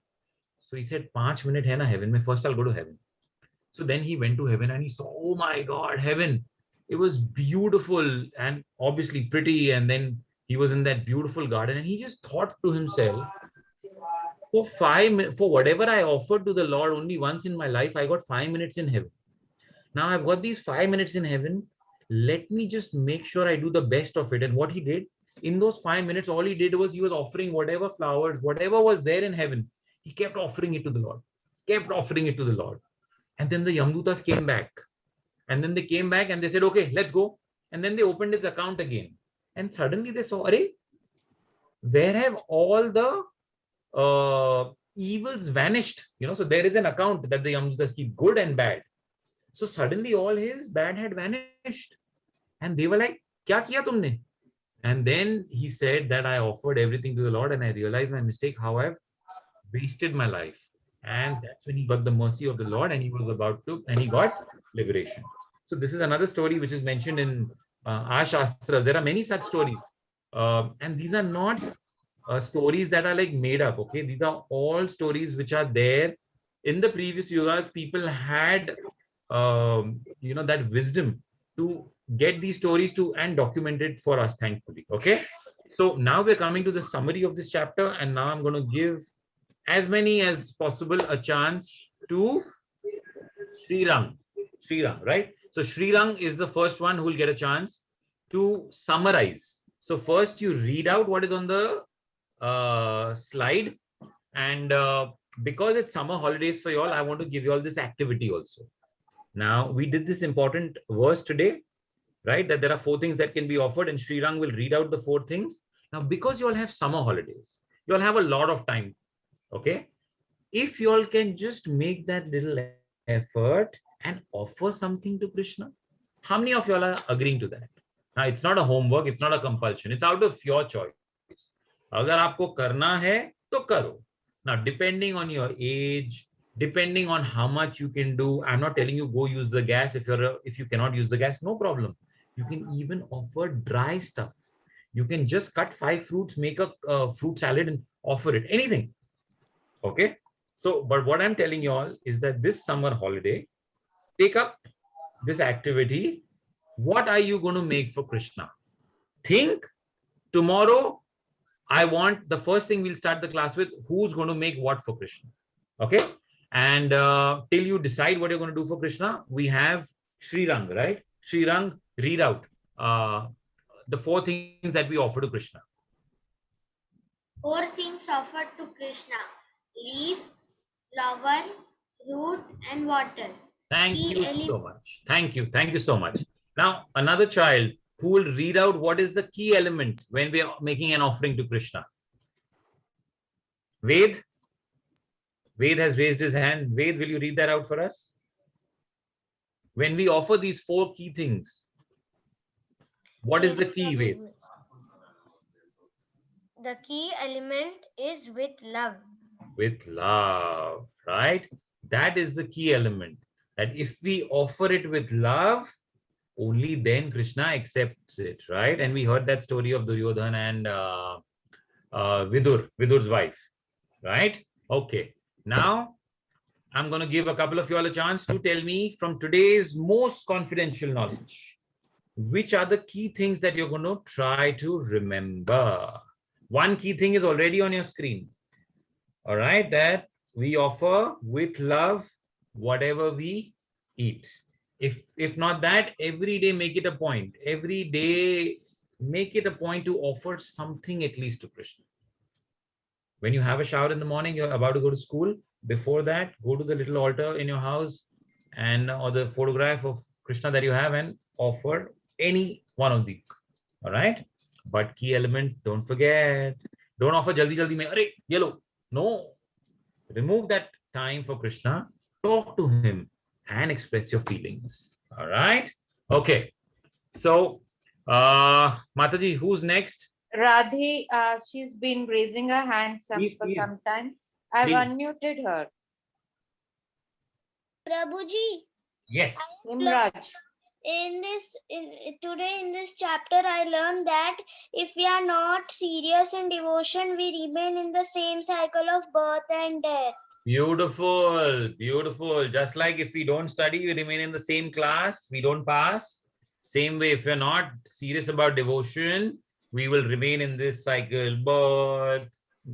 So he said, 5 minutes hai na heaven mein, first I'll go to heaven. So then he went to heaven and he saw, oh my God, heaven. It was beautiful and obviously pretty. And then he was in that beautiful garden and he just thought to himself, for whatever I offered to the Lord only once in my life, I got 5 minutes in heaven. Now I've got these 5 minutes in heaven. Let me just make sure I do the best of it. And what he did, in those 5 minutes, all he did was he was offering whatever flowers, whatever was there in heaven. He kept offering it to the Lord, kept offering it to the Lord. And then the Yamadutas came back. And then they came back and they said, okay, let's go. And then they opened his account again. And suddenly they saw, where have all the evils vanished? So there is an account that the Yamadutas keep, good and bad. So suddenly all his bad had vanished. And they were like, kya kiya tumne? And then he said that I offered everything to the Lord and I realized my mistake, how I've wasted my life. And that's when he got the mercy of the Lord and he got liberation. So this is another story which is mentioned in our Shastras. There are many such stories. And these are not stories that are like made up. Okay, these are all stories which are there in the previous yugas. People had that wisdom to get these stories and document it for us, thankfully. Okay, so now we're coming to the summary of this chapter, and now I'm going to give as many as possible a chance to Srirang, right? So Srirang is the first one who will get a chance to summarize. So first you read out what is on the slide, and because it's summer holidays for you all, I want to give you all this activity also. Now we did this important verse today, right? That there are 4 things that can be offered, and Srirang will read out the 4 things. Now, because you all have summer holidays, you all have a lot of time. Okay, if you all can just make that little effort and offer something to Krishna, how many of you all are agreeing to that? Now, it's not a homework, it's not a compulsion, it's out of your choice. Agar aapko karna hai, to karo. Now, depending on your age, depending on how much you can do, I'm not telling you go use the gas. If you cannot use the gas, no problem. You can even offer dry stuff. You can just cut 5 fruits, make a fruit salad and offer it, anything. Okay, so but what I'm telling you all is that this summer holiday, take up this activity. What are you going to make for Krishna? Think tomorrow. I want the first thing we'll start the class with, who's going to make what for Krishna. Okay, and till you decide what you're going to do for Krishna, we have Srirang, right? Srirang, read out the 4 things that we offer to Krishna. 4 things offered to Krishna: leaf, flower, fruit, and water. Thank you so much. Thank you so much. Now, another child who will read out what is the key element when we are making an offering to Krishna. Ved has raised his hand. Ved, will you read that out for us? When we offer these 4 key things, what is the key, Ved? The key element is with love. With love, right? That is the key element. That if we offer it with love, only then Krishna accepts it, right? And we heard that story of Duryodhana and Vidur's wife, right? Okay. Now, I'm going to give a couple of you all a chance to tell me from today's most confidential knowledge, which are the key things that you're going to try to remember. One key thing is already on your screen. All right, that we offer with love whatever we eat. If not that, every day make it a point. Every day make it a point to offer something at least to Krishna. When you have a shower in the morning, you're about to go to school. Before that, go to the little altar in your house and or the photograph of Krishna that you have and offer any one of these. All right. But key element, don't forget. Don't offer jaldi jaldi mein, "Arey, yellow." No. Remove that time for Krishna. Talk to him and express your feelings. All right. Okay. So, Mataji, who's next? Radhi, she's been raising her hand Please, for please. some time. I've Please. unmuted her. Prabhuji, Yes. Himraj. today in this chapter, I learned that if we are not serious in devotion, we remain in the same cycle of birth and death. Beautiful, beautiful. Just like if we don't study, we remain in the same class, we don't pass. Same way, if you're not serious about devotion, we will remain in this cycle: birth,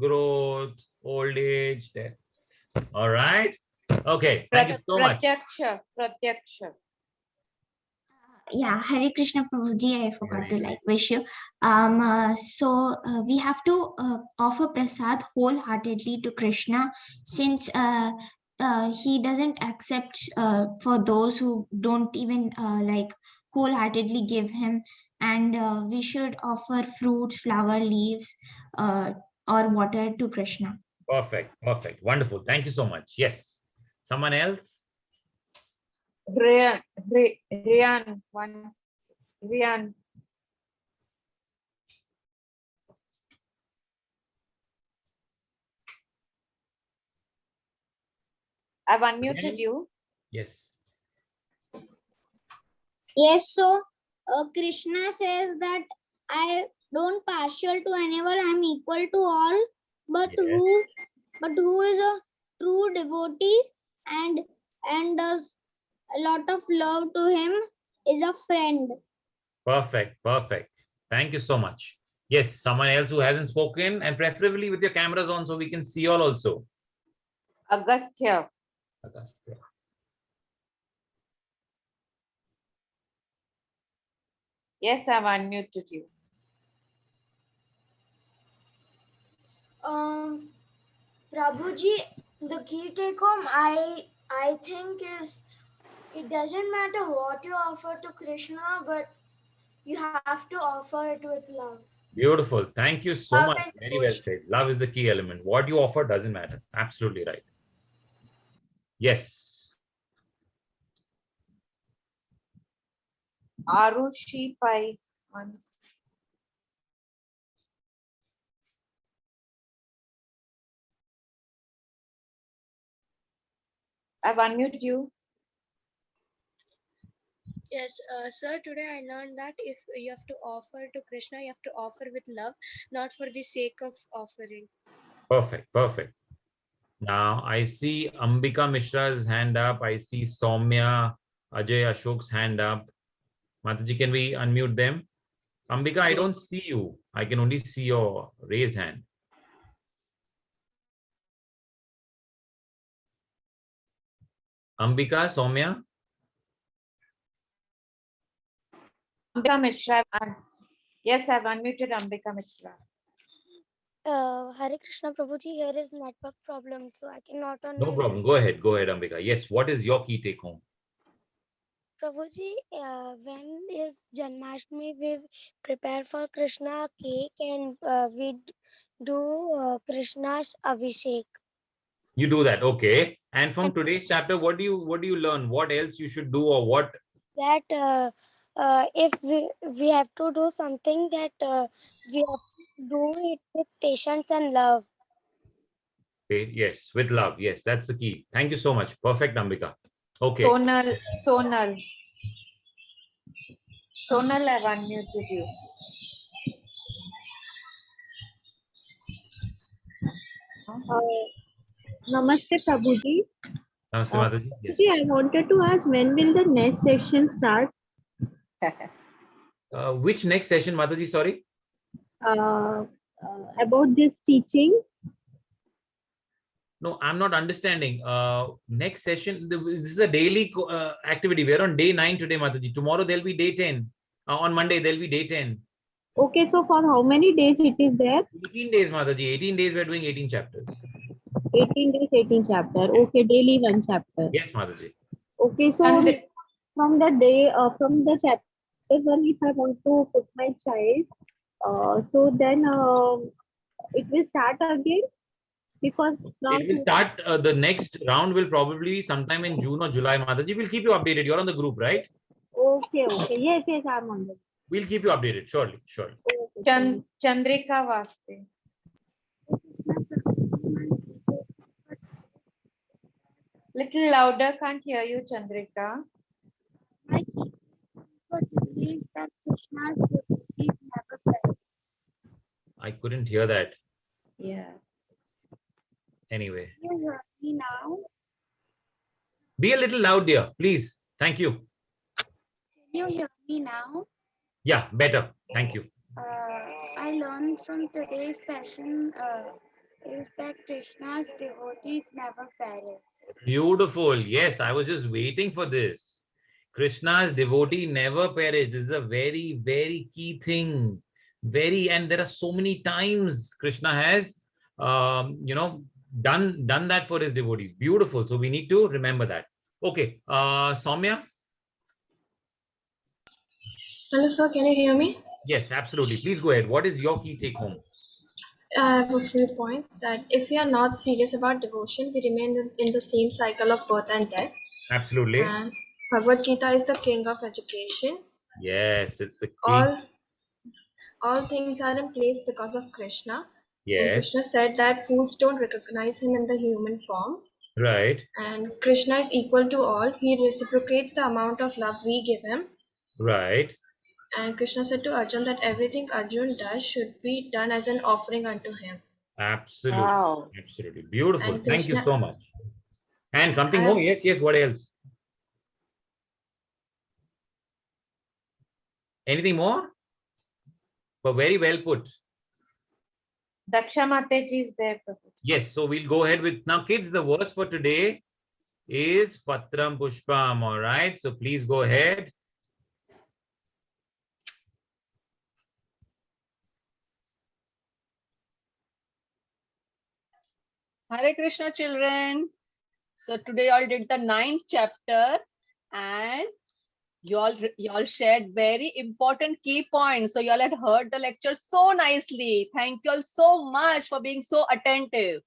growth, old age, death. All right. Okay. Thank you so much. Pratyaksha. Yeah, Hare Krishna Prabhuji, I forgot to Hare wish you. We have to offer prasad wholeheartedly to Krishna, since he doesn't accept for those who don't even wholeheartedly give him. And we should offer fruits, flower, leaves, or water to Krishna. Perfect. Perfect. Wonderful. Thank you so much. Yes. Someone else? Rian. Rian. I've unmuted you. Yes. Yes, so Krishna says that I don't partial to anyone, I'm equal to all. But Yes. who is a true devotee and does a lot of love to him is a friend. Perfect. Perfect. Thank you so much. Yes. Someone else who hasn't spoken, and preferably with your cameras on so we can see all also. Agastya. Agastya. Yes, I've unmuted you. Prabhuji, the key take home I think is it doesn't matter what you offer to Krishna, but you have to offer it with love. Beautiful. Thank you so Love much. and Very well devotion. said. Love is the key element. What you offer doesn't matter. Absolutely right. Yes. Arushi Pai. Once. I've unmuted you. Yes, sir, today I learned that if you have to offer to Krishna, you have to offer with love, not for the sake of offering. Perfect. Perfect. Now I see Ambika Mishra's hand up. I see Soumya, Ajay Ashok's hand up. Mataji, can we unmute them? Ambika, I don't see you. I can only see your raised hand. Ambika, Soumya? Ambika Mishra. Yes, I've unmuted Ambika Mishra. Hare Krishna Prabhuji, here is network problem, so I cannot unmute. No problem. Go ahead. Go ahead, Ambika. Yes. What is your key take home? Prabhuji, when is Janmashtami, we prepare for Krishna cake and we do Krishna's Abhishek. You do that. Okay. And from today's chapter, what do you learn? What else you should do, or what? That if we have to do something, that we have to do it with patience and love. Okay. Yes. With love. Yes. That's the key. Thank you so much. Perfect, Ambika. Okay. Sonal, I've unmuted you. Namaste Prabhuji. Namaste, Mataji. Yes. I wanted to ask, when will the next session start? Which next session, Mataji? Sorry. About this teaching. No, I'm not understanding. Next session, this is a daily activity. We're on day 9 today, Mataji. Tomorrow there'll be day 10. On Monday there'll be day 10. Okay, so for how many days it is there? 18 days, Mataji. 18 days we're doing 18 chapters. 18 days, 18 chapter. Okay, daily one chapter. Yes, Mataji. Okay, so from the day, from the chapter one, if I want to put my child, so then it will start again, because now It will start, the next round will probably be sometime in June or July, Mataji. We'll keep you updated. You're on the group, right? Okay, yes, I'm on the. We'll keep you updated, surely. Okay. Chandrika Vaste. Little louder, can't hear you, Chandrika. My key for today is that Krishna's devotees never perish. I couldn't hear that. Yeah. Anyway. Can you hear me now? Be a little loud, dear, please. Thank you. Can you hear me now? Yeah, better. Thank you. I learned from today's session is that Krishna's devotees never perish. Beautiful. Yes, I was just waiting for this. Krishna's devotee never perish. This is a very, very key thing. And there are so many times Krishna has, done that for his devotees. Beautiful. So we need to remember that. Okay. Soumya. Hello, sir. Can you hear me? Yes, absolutely. Please go ahead. What is your key take home? I have a few points that if we are not serious about devotion, we remain in the same cycle of birth and death. Absolutely. And Bhagavad Gita is the king of education. Yes, it's the king. All things are in place because of Krishna. Yes. And Krishna said that fools don't recognize him in the human form. Right. And Krishna is equal to all. He reciprocates the amount of love we give him. Right. And Krishna said to Arjun that everything Arjun does should be done as an offering unto him. Absolutely. Wow. Absolutely. Beautiful. And Thank you Krishna, so much. And something more? Yes. What else? Anything more? But very well put. Daksha Mataji is there, Prabhu. Yes. So we'll go ahead with, now kids, the verse for today is Patram Pushpam. All right. So please go ahead. Hare Krishna, children. So today y'all did the 9th chapter and y'all shared very important key points. So y'all had heard the lecture so nicely. Thank you all so much for being so attentive.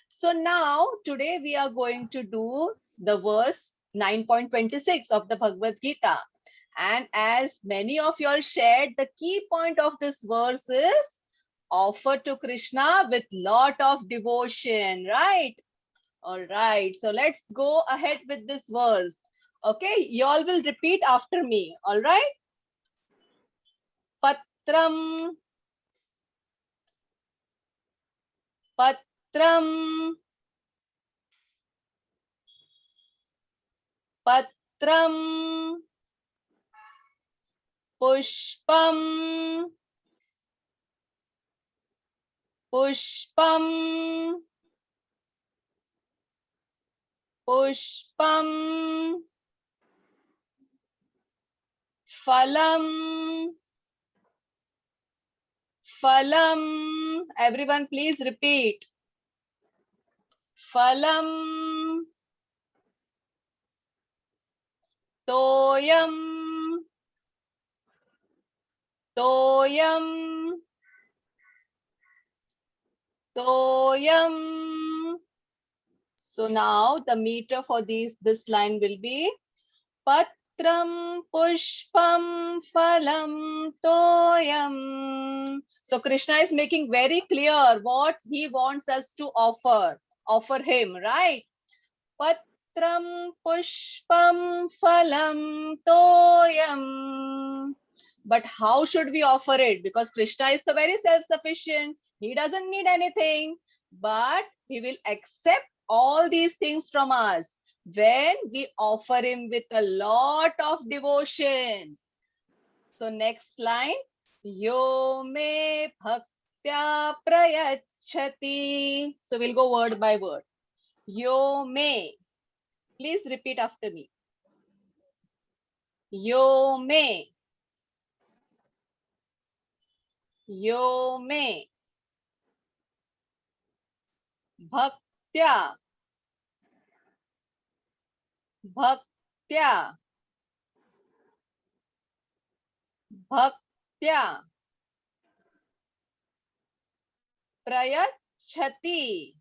So now today we are going to do the verse 9.26 of the Bhagavad Gita. And as many of y'all shared, the key point of this verse is offer to Krishna with lot of devotion, right? All right, so let's go ahead with this verse. Okay, you all will repeat after me. All right. Patram, patram, patram, pushpam, pushpam, pushpam, phalam, phalam. Everyone please repeat. Phalam, toyam, toyam, toyam. So now the meter for this line will be patram pushpam phalam toyam. So Krishna is making very clear what he wants us to offer him, right? Patram pushpam phalam toyam. But how should we offer it? Because Krishna is so very self-sufficient. He doesn't need anything, but he will accept all these things from us. when we offer him with a lot of devotion. So next line, Yo me bhaktya prayachati. So we'll go word by word. Yo me. Please repeat after me. Yo me. Yo me. Bhaktya. Bhaktya. Bhaktya. Prayachati.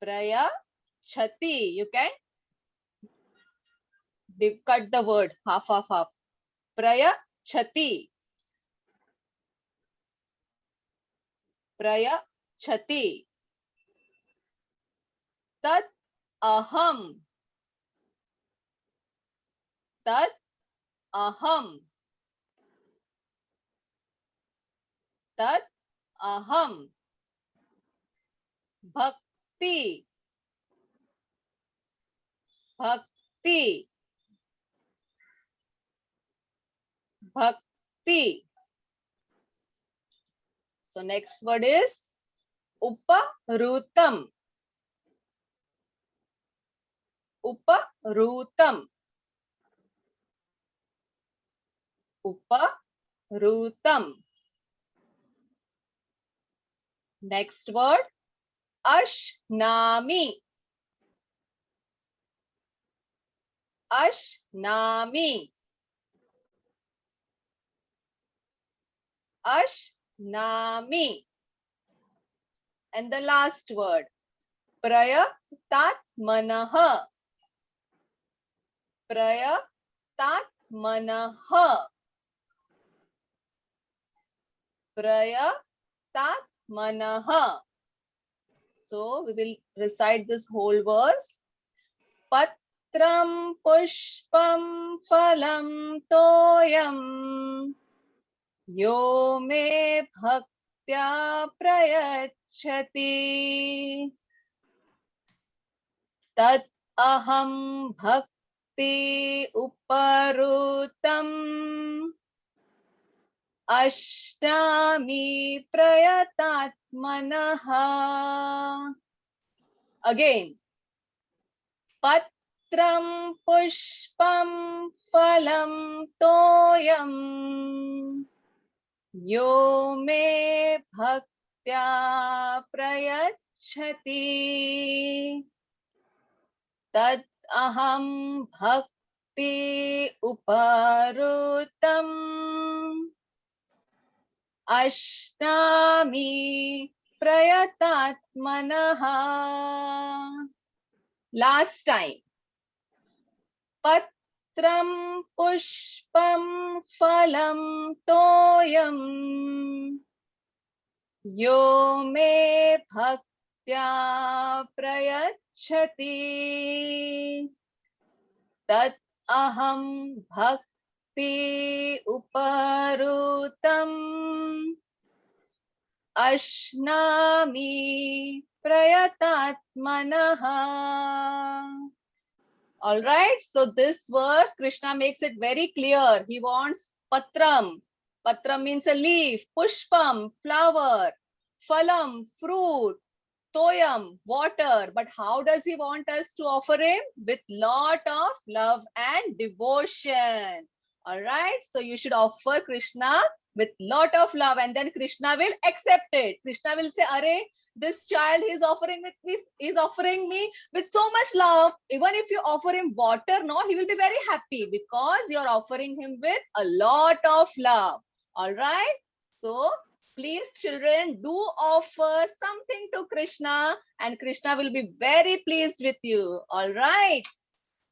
Prayachati. You can cut the word half. Prayachati. Prayachati. Tat aham. Tat aham. Tat aham. Bhakti. Bhakti. Bhakti. So next word is uparutam. Uparutam. Uparutam. Next word, ashnami. Ashnami. Ashnami. And the last word, prayatatmanaha. Prayatatmanaha. Prayatatmanaha. So we will recite this whole verse. Patram pushpam phalam toyam. Yo me bhaktya prayachati. Tat aham bhakti uparutam. Ashtami prayatatmanaha. Again. Patram pushpam phalam toyam. Yo me bhaktya prayachati. Tat aham bhakti uparutam. Ashtami prayatatmanaha. Last time. Patram pushpam phalam toyam. Yo me bhaktya prayachati. Tat aham bhakti uparutam. Ashnami prayatatmanaha. All right, so this verse, Krishna makes it very clear. He wants patram. Patram means a leaf. Pushpam, flower. Phalam, fruit. Toyam, water. But how does he want us to offer him? With lot of love and devotion. All right, so you should offer Krishna with lot of love, and then Krishna will accept it. Krishna will say, Arey, this child is offering me with so much love. Even if you offer him water, no, he will be very happy because you're offering him with a lot of love. All right, so please, children, do offer something to Krishna, and Krishna will be very pleased with you. All right,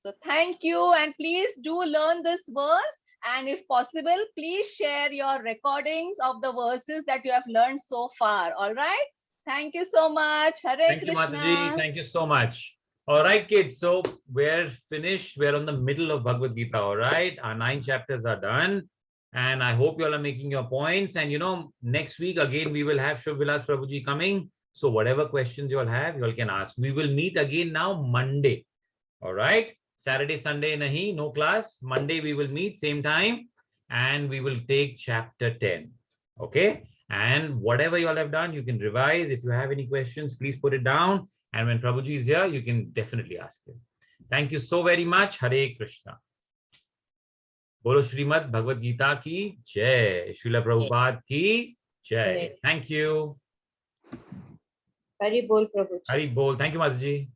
so thank you, and please do learn this verse. And if possible, please share your recordings of the verses that you have learned so far. All right. Thank you so much. Hare Thank Krishna. you, Mataji. Thank you so much. All right, kids. So we're finished. We're on the middle of Bhagavad Gita. All right. Our 9 chapters are done. And I hope you all are making your points. And, you know, next week, again, we will have Shubh Vilas Prabhuji coming. So whatever questions you all have, you all can ask. We will meet again now Monday. All right. Saturday, Sunday, nahi, no class. Monday we will meet same time and we will take chapter 10. Okay. And whatever you all have done, you can revise. If you have any questions, please put it down. And when Prabhuji is here, you can definitely ask him. Thank you so very much. Hare Krishna. Bolo Srimad Bhagavad Gita ki jai. Srila Prabhupada ki jai. Thank you. Hari Bol Prabhuji. Hari Bol. Thank you, Mataji.